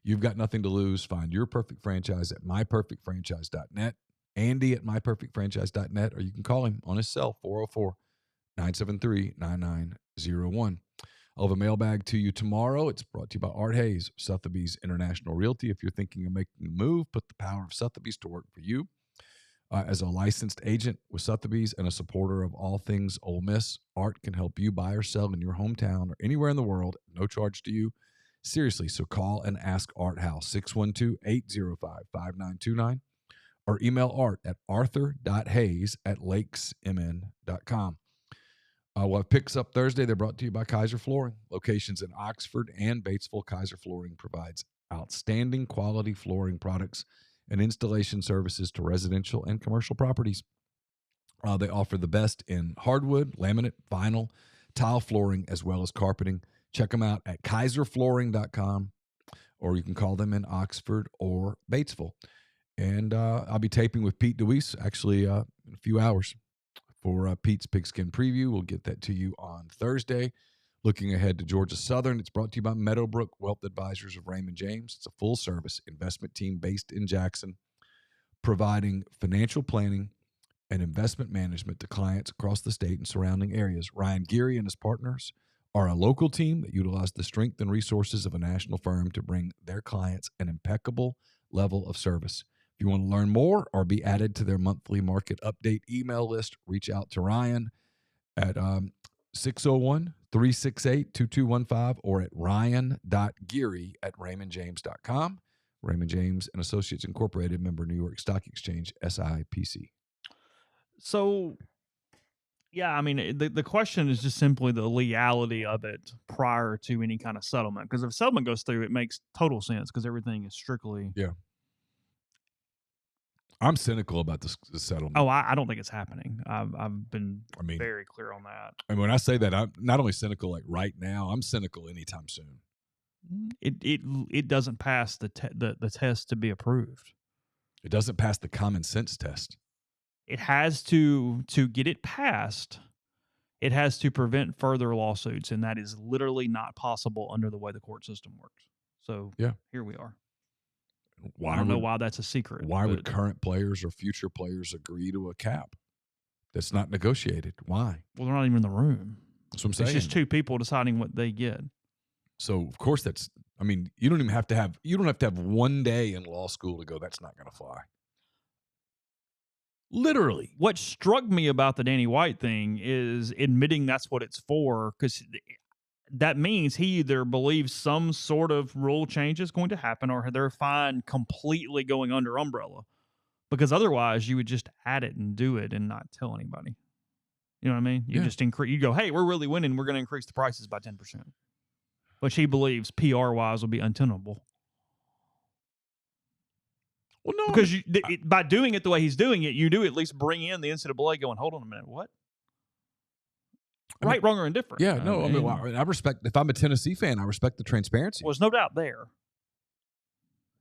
You've got nothing to lose. Find your perfect franchise at myperfectfranchise.net, Andy at myperfectfranchise.net, or you can call him on his cell, 404-973-9901. I'll have a mailbag to you tomorrow. It's brought to you by Art Hayes, Sotheby's International Realty. If you're thinking of making a move, put the power of Sotheby's to work for you. As a licensed agent with Sotheby's and a supporter of all things Ole Miss, Art can help you buy or sell in your hometown or anywhere in the world, no charge to you. Seriously, so call and ask Art How, 612-805-5929, or email Art at arthur.hayes@lakesmn.com. We'll have picks up Thursday. They're brought to you by Kaiser Flooring. Locations in Oxford and Batesville, Kaiser Flooring provides outstanding quality flooring products and installation services to residential and commercial properties. They offer the best in hardwood, laminate, vinyl, tile flooring, as well as carpeting. Check them out at kaiserflooring.com, or you can call them in Oxford or Batesville. And I'll be taping with Pete DeWeese actually in a few hours for Pete's Pigskin Preview. We'll get that to you on Thursday. Looking ahead to Georgia Southern, it's brought to you by Meadowbrook Wealth Advisors of Raymond James. It's a full-service investment team based in Jackson, providing financial planning and investment management to clients across the state and surrounding areas. Ryan Geary and his partners are a local team that utilize the strength and resources of a national firm to bring their clients an impeccable level of service. If you want to learn more or be added to their monthly market update email list, reach out to Ryan at 601-368-2215 or at ryan.geary@raymondjames.com. Raymond James and Associates Incorporated, member New York Stock Exchange, SIPC. So, yeah, I mean, the question is just simply the legality of it prior to any kind of settlement. Because if a settlement goes through, it makes total sense because everything is strictly. Yeah. I'm cynical about this settlement. Oh, I don't think it's happening. I've been very clear on that. And when I say that, I'm not only cynical like right now, I'm cynical anytime soon. It doesn't pass the test to be approved. It doesn't pass the common sense test. It has to get it passed. It has to prevent further lawsuits, and that is literally not possible under the way the court system works. So here we are. I don't know why that's a secret. Why would current players or future players agree to a cap that's not negotiated? Why? Well, they're not even in the room. That's what I'm saying. It's just two people deciding what they get. So of course you don't even have to have one day in law school to go, that's not going to fly. Literally. What struck me about the Danny White thing is admitting that's what it's for, because that means he either believes some sort of rule change is going to happen or they're fine completely going under umbrella, because otherwise you would just add it and do it and not tell anybody. You know what I mean? You just increase. You go, hey, we're really winning. We're going to increase the prices by 10%, which he believes PR-wise will be untenable. Well, no, because by doing it the way he's doing it, you do at least bring in the NCAA going, hold on a minute, what? Right, wrong, or indifferent. Yeah, no, I respect, if I'm a Tennessee fan, I respect the transparency. Well, there's no doubt there.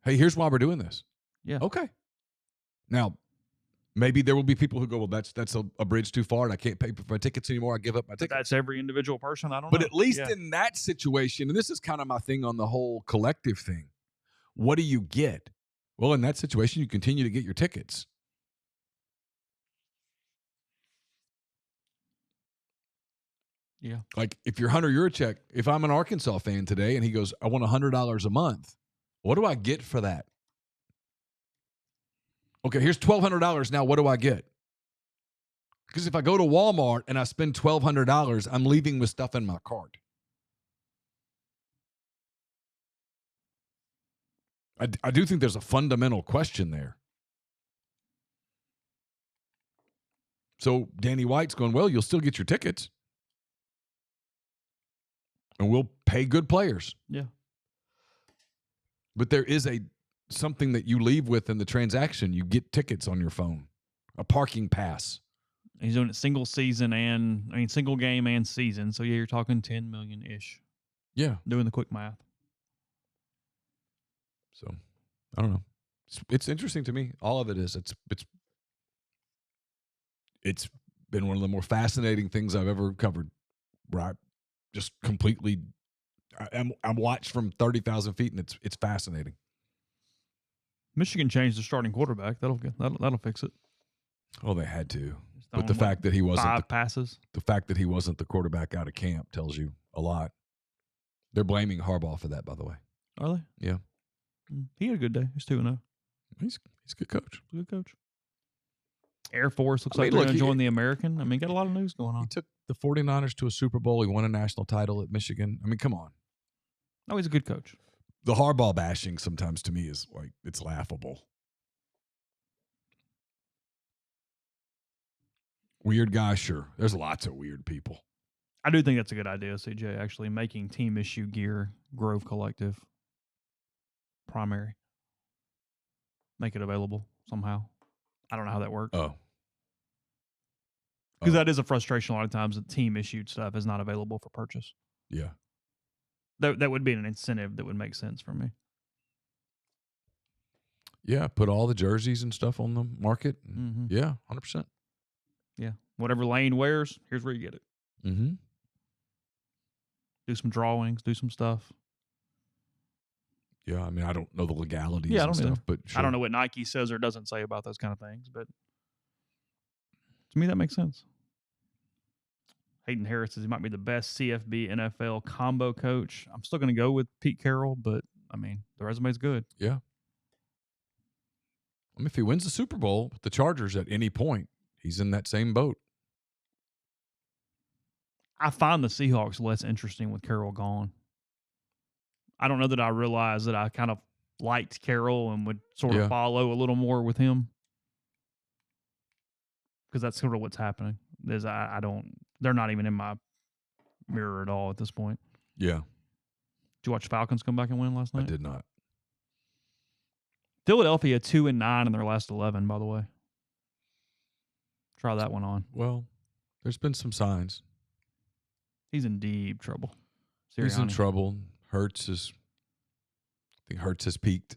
Hey, here's why we're doing this. Yeah. Okay. Now, maybe there will be people who go, well, that's a bridge too far and I can't pay for my tickets anymore. I give up my tickets. That's every individual person. I don't know. But at least in that situation, and this is kind of my thing on the whole collective thing, what do you get? Well, in that situation, you continue to get your tickets. Yeah. Like if you're Hunter Yuracheck, if I'm an Arkansas fan today and he goes, I want $100 a month, what do I get for that? Okay, here's $1,200 now. What do I get? Because if I go to Walmart and I spend $1,200, I'm leaving with stuff in my cart. I do think there's a fundamental question there. So Danny White's going, well, you'll still get your tickets. And we'll pay good players. Yeah. But there is something that you leave with in the transaction. You get tickets on your phone, a parking pass. He's doing it single game and season. So, yeah, you're talking 10 million-ish. Yeah. Doing the quick math. So, I don't know. It's interesting to me. All of it is. It's been one of the more fascinating things I've ever covered. Right. Just completely, I'm watched from 30,000 feet, and it's fascinating. Michigan changed the starting quarterback. That'll fix it. Oh, they had to. But the fact that he wasn't the fact that he wasn't the quarterback out of camp tells you a lot. They're blaming Harbaugh for that, by the way. Are they? Yeah. He had a good day. He's 2-0. He's a good coach. Good coach. Air Force looks like they're going to join the American. I mean, got a lot of news going on. He took the 49ers to a Super Bowl. He won a national title at Michigan. I mean, come on. Oh, he's a good coach. The Harbaugh bashing sometimes to me is like, it's laughable. Weird guy, sure. There's lots of weird people. I do think that's a good idea, CJ, actually making team issue gear Grove Collective primary. make it available somehow. I don't know how that works. Oh. Because that is a frustration a lot of times that team-issued stuff is not available for purchase. Yeah. That would be an incentive that would make sense for me. Yeah, put all the jerseys and stuff on the market. Mm-hmm. Yeah, 100%. Yeah. Whatever Lane wears, here's where you get it. Mm-hmm. Do some drawings, do some stuff. Yeah, I mean, I don't know the legalities Yeah, I and don't stuff, either. but sure. I don't know what Nike says or doesn't say about those kind of things, but to me that makes sense. Hayden Harris says he might be the best CFB NFL combo coach. I'm still going to go with Pete Carroll, but I mean, the resume's good. Yeah. I mean, if he wins the Super Bowl with the Chargers at any point, he's in that same boat. I find the Seahawks less interesting with Carroll gone. I don't know that I realized that I kind of liked Carroll and would sort of follow a little more with him. Because that's sort of what's happening. Is I don't. They're not even in my mirror at all at this point. Yeah. Did you watch Falcons come back and win last night? I did not. Philadelphia 2-9 in their last 11. By the way, try that one on. Well, there's been some signs. He's in deep trouble. Sirianni. He's in trouble. I think Hurts has peaked.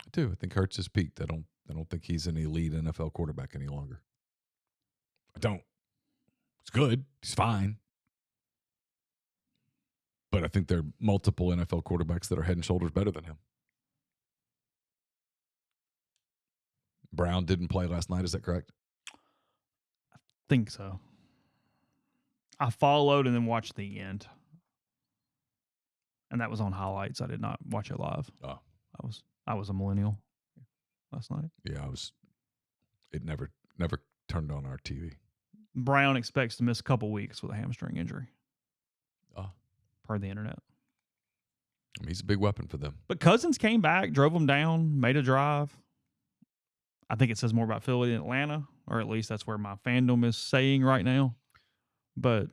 I do. I think Hurts has peaked. I don't think he's an elite NFL quarterback any longer. I don't. It's good. He's fine. But I think there are multiple NFL quarterbacks that are head and shoulders better than him. Brown didn't play last night. Is that correct? I think so. I followed and then watched the end. And that was on highlights. I did not watch it live. Oh. I was a millennial last night. Yeah, it never turned on our TV. Brown expects to miss a couple weeks with a hamstring injury. Oh. Per the internet. I mean, he's a big weapon for them. But Cousins came back, drove them down, made a drive. I think it says more about Philly than Atlanta, or at least that's where my fandom is saying right now. But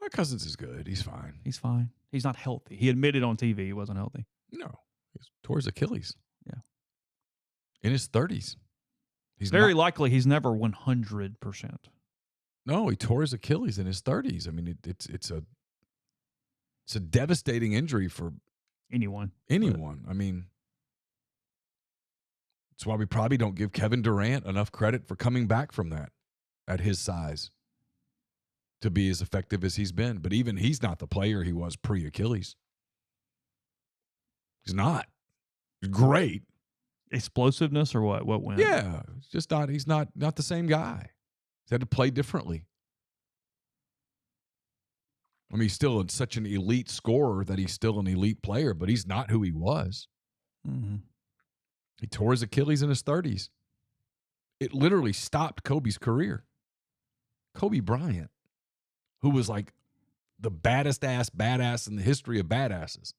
my Cousins is good. He's fine. He's fine. He's not healthy. He admitted on TV he wasn't healthy. No. He tore his Achilles. Yeah. In his 30s. He's very likely he's never 100%. No, he tore his Achilles in his 30s. I mean, it's a devastating injury for anyone. I mean, that's why we probably don't give Kevin Durant enough credit for coming back from that at his size to be as effective as he's been. But even he's not the player he was pre-Achilles. He's not. He's great. Explosiveness or what? What went? Yeah, it's just not. He's not the same guy. He's had to play differently. I mean, he's still such an elite scorer that he's still an elite player, but he's not who he was. Mm-hmm. He tore his Achilles in his 30s. It literally stopped Kobe's career. Kobe Bryant, who was like the baddest ass badass in the history of badasses.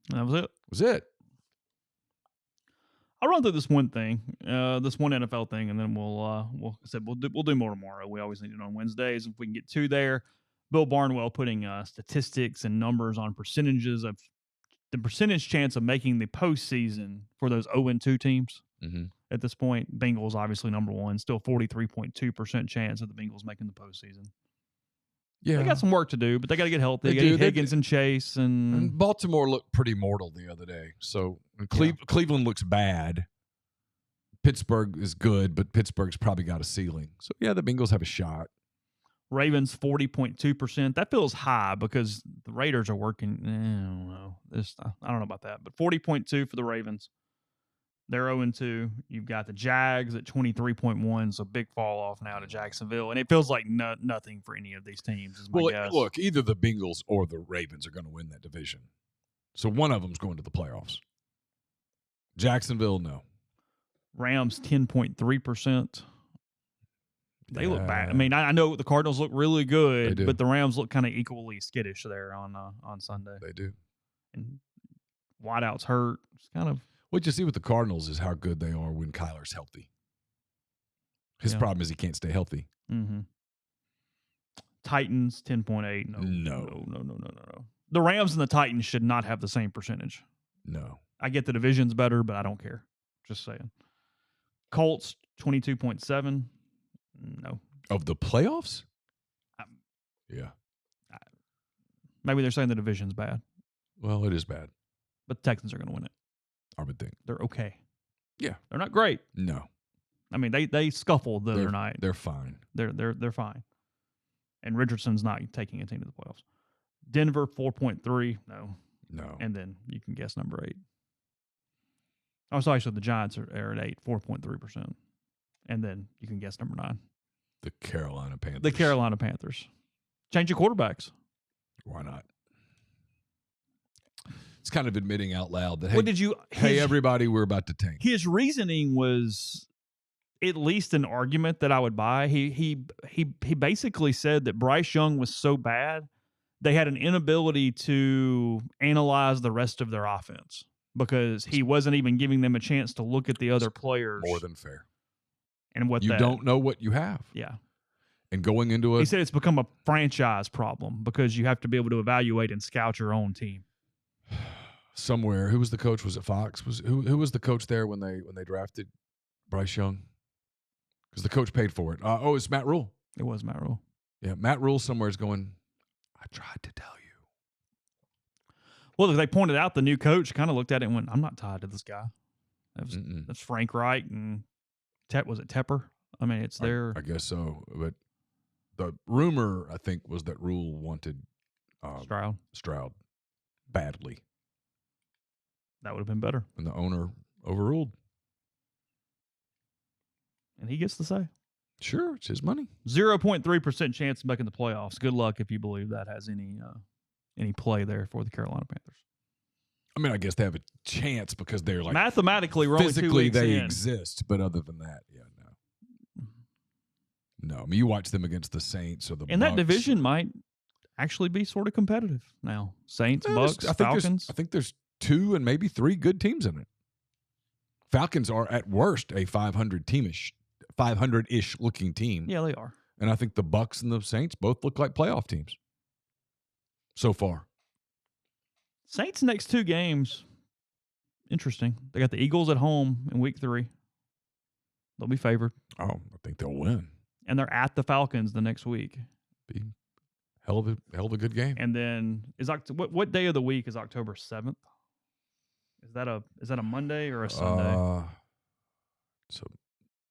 That was it. Was it? I'll run through this one thing, this one NFL thing, and then we'll do more tomorrow. We always need it on Wednesdays if we can get to there. Bill Barnwell putting statistics and numbers on percentages of the percentage chance of making the postseason for those 0-2 teams. Mm-hmm. At this point, Bengals obviously number one, still 43.2% chance of the Bengals making the postseason. Yeah, they got some work to do, but they got to get healthy. They got Higgins and Chase, and Baltimore looked pretty mortal the other day. So Cleveland looks bad. Pittsburgh is good, but Pittsburgh's probably got a ceiling. So yeah, the Bengals have a shot. Ravens 40.2%. That feels high because the Raiders are working. I don't know. I don't know about that, but 40.2 for the Ravens. They're 0-2. You've got the Jags at 23.1, so big fall off now to Jacksonville. And it feels like nothing for any of these teams, is my guess. Look, either the Bengals or the Ravens are going to win that division. So one of them's going to the playoffs. Jacksonville, no. Rams 10.3%. They look bad. I mean, I know the Cardinals look really good, but the Rams look kind of equally skittish there on Sunday. They do. And wideout's hurt. It's kind of. What you see with the Cardinals is how good they are when Kyler's healthy. His problem is he can't stay healthy. Mm-hmm. Titans 10.8. No. the Rams and the Titans should not have the same percentage. No. I get the division's better, but I don't care. Just saying. Colts 22.7. No. Of the playoffs? Yeah. Maybe they're saying the division's bad, Well, it is bad. but the Texans are going to win it. I would think. They're okay. Yeah. They're not great. No. I mean, they scuffled the other night. They're fine. They're fine. And Richardson's not taking a team to the playoffs. Denver 4.3. No. And then you can guess number 8. Oh, sorry. So the Giants are at 8, 4.3%. And then you can guess number 9. The Carolina Panthers. The Carolina Panthers. Change your quarterbacks. Why not? It's kind of admitting out loud that, hey, What did you? hey, everybody, we're about to tank. His reasoning was at least an argument that I would buy. He basically said that Bryce Young was so bad they had an inability to analyze the rest of their offense because he wasn't even giving them a chance to look at the other players. More than fair. And what you don't know what you have. Yeah. And going into he said it's become a franchise problem because you have to be able to evaluate and scout your own team. Somewhere, who was the coach? Was it Fox? Who was the coach there when they drafted Bryce Young? Because the coach paid for it. It's Matt Rule. It was Matt Rule. Yeah, Matt Rule somewhere is going, I tried to tell you. Well, they pointed out the new coach kind of looked at it and went, I'm not tied to this guy. That's Frank Reich and was it Tepper? I mean, it's their. I guess so. But the rumor, I think, was that Rule wanted Stroud badly. That would have been better. And the owner overruled. And he gets to say. Sure, it's his money. 0.3% chance of making the playoffs. Good luck if you believe that has any play there for the Carolina Panthers. I mean, I guess they have a chance because they're like mathematically, we're physically only 2 weeks they in. exist, but other than that, yeah, no. I mean, you watch them against the Saints or the and Bucs. that division might actually be sort of competitive now. Saints, Bucs, Falcons. I think there's 2 and maybe 3 good teams in it. Falcons are at worst a 500-ish looking team. Yeah, they are. And I think the Bucs and the Saints both look like playoff teams so far. Saints' next 2 games, interesting. They got the Eagles at home in week 3. They'll be favored. Oh, I think they'll win. And they're at the Falcons the next week. Be hell of a good game. And then what day of the week is October 7th? Is that a Monday or a Sunday? So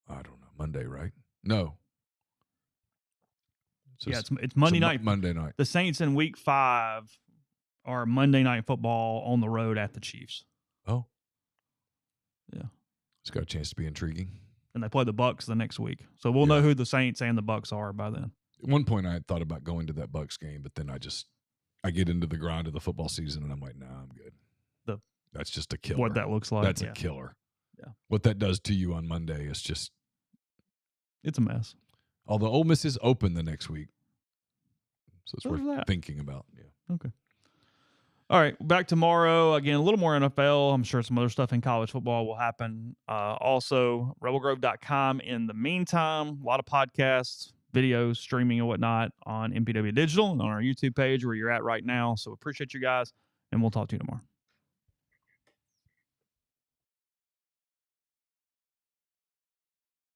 I don't know. Monday, right? No. It's Monday night. Monday night. The Saints in week 5 are Monday Night Football on the road at the Chiefs. Oh. Yeah. It's got a chance to be intriguing. And they play the Bucs the next week. So we'll know who the Saints and the Bucs are by then. At one point I had thought about going to that Bucs game, but then I get into the grind of the football season and I'm like, nah, I'm good. That's just a killer. What that looks like. That's a killer. Yeah. What that does to you on Monday is just. It's a mess. Although Ole Miss is open the next week. So it's Where's worth that? thinking about. Yeah. Okay. All right. Back tomorrow. Again, a little more NFL. I'm sure some other stuff in college football will happen. Also, rebelgrove.com. In the meantime, a lot of podcasts, videos, streaming, and whatnot on MPW Digital and on our YouTube page where you're at right now. So appreciate you guys, and we'll talk to you tomorrow.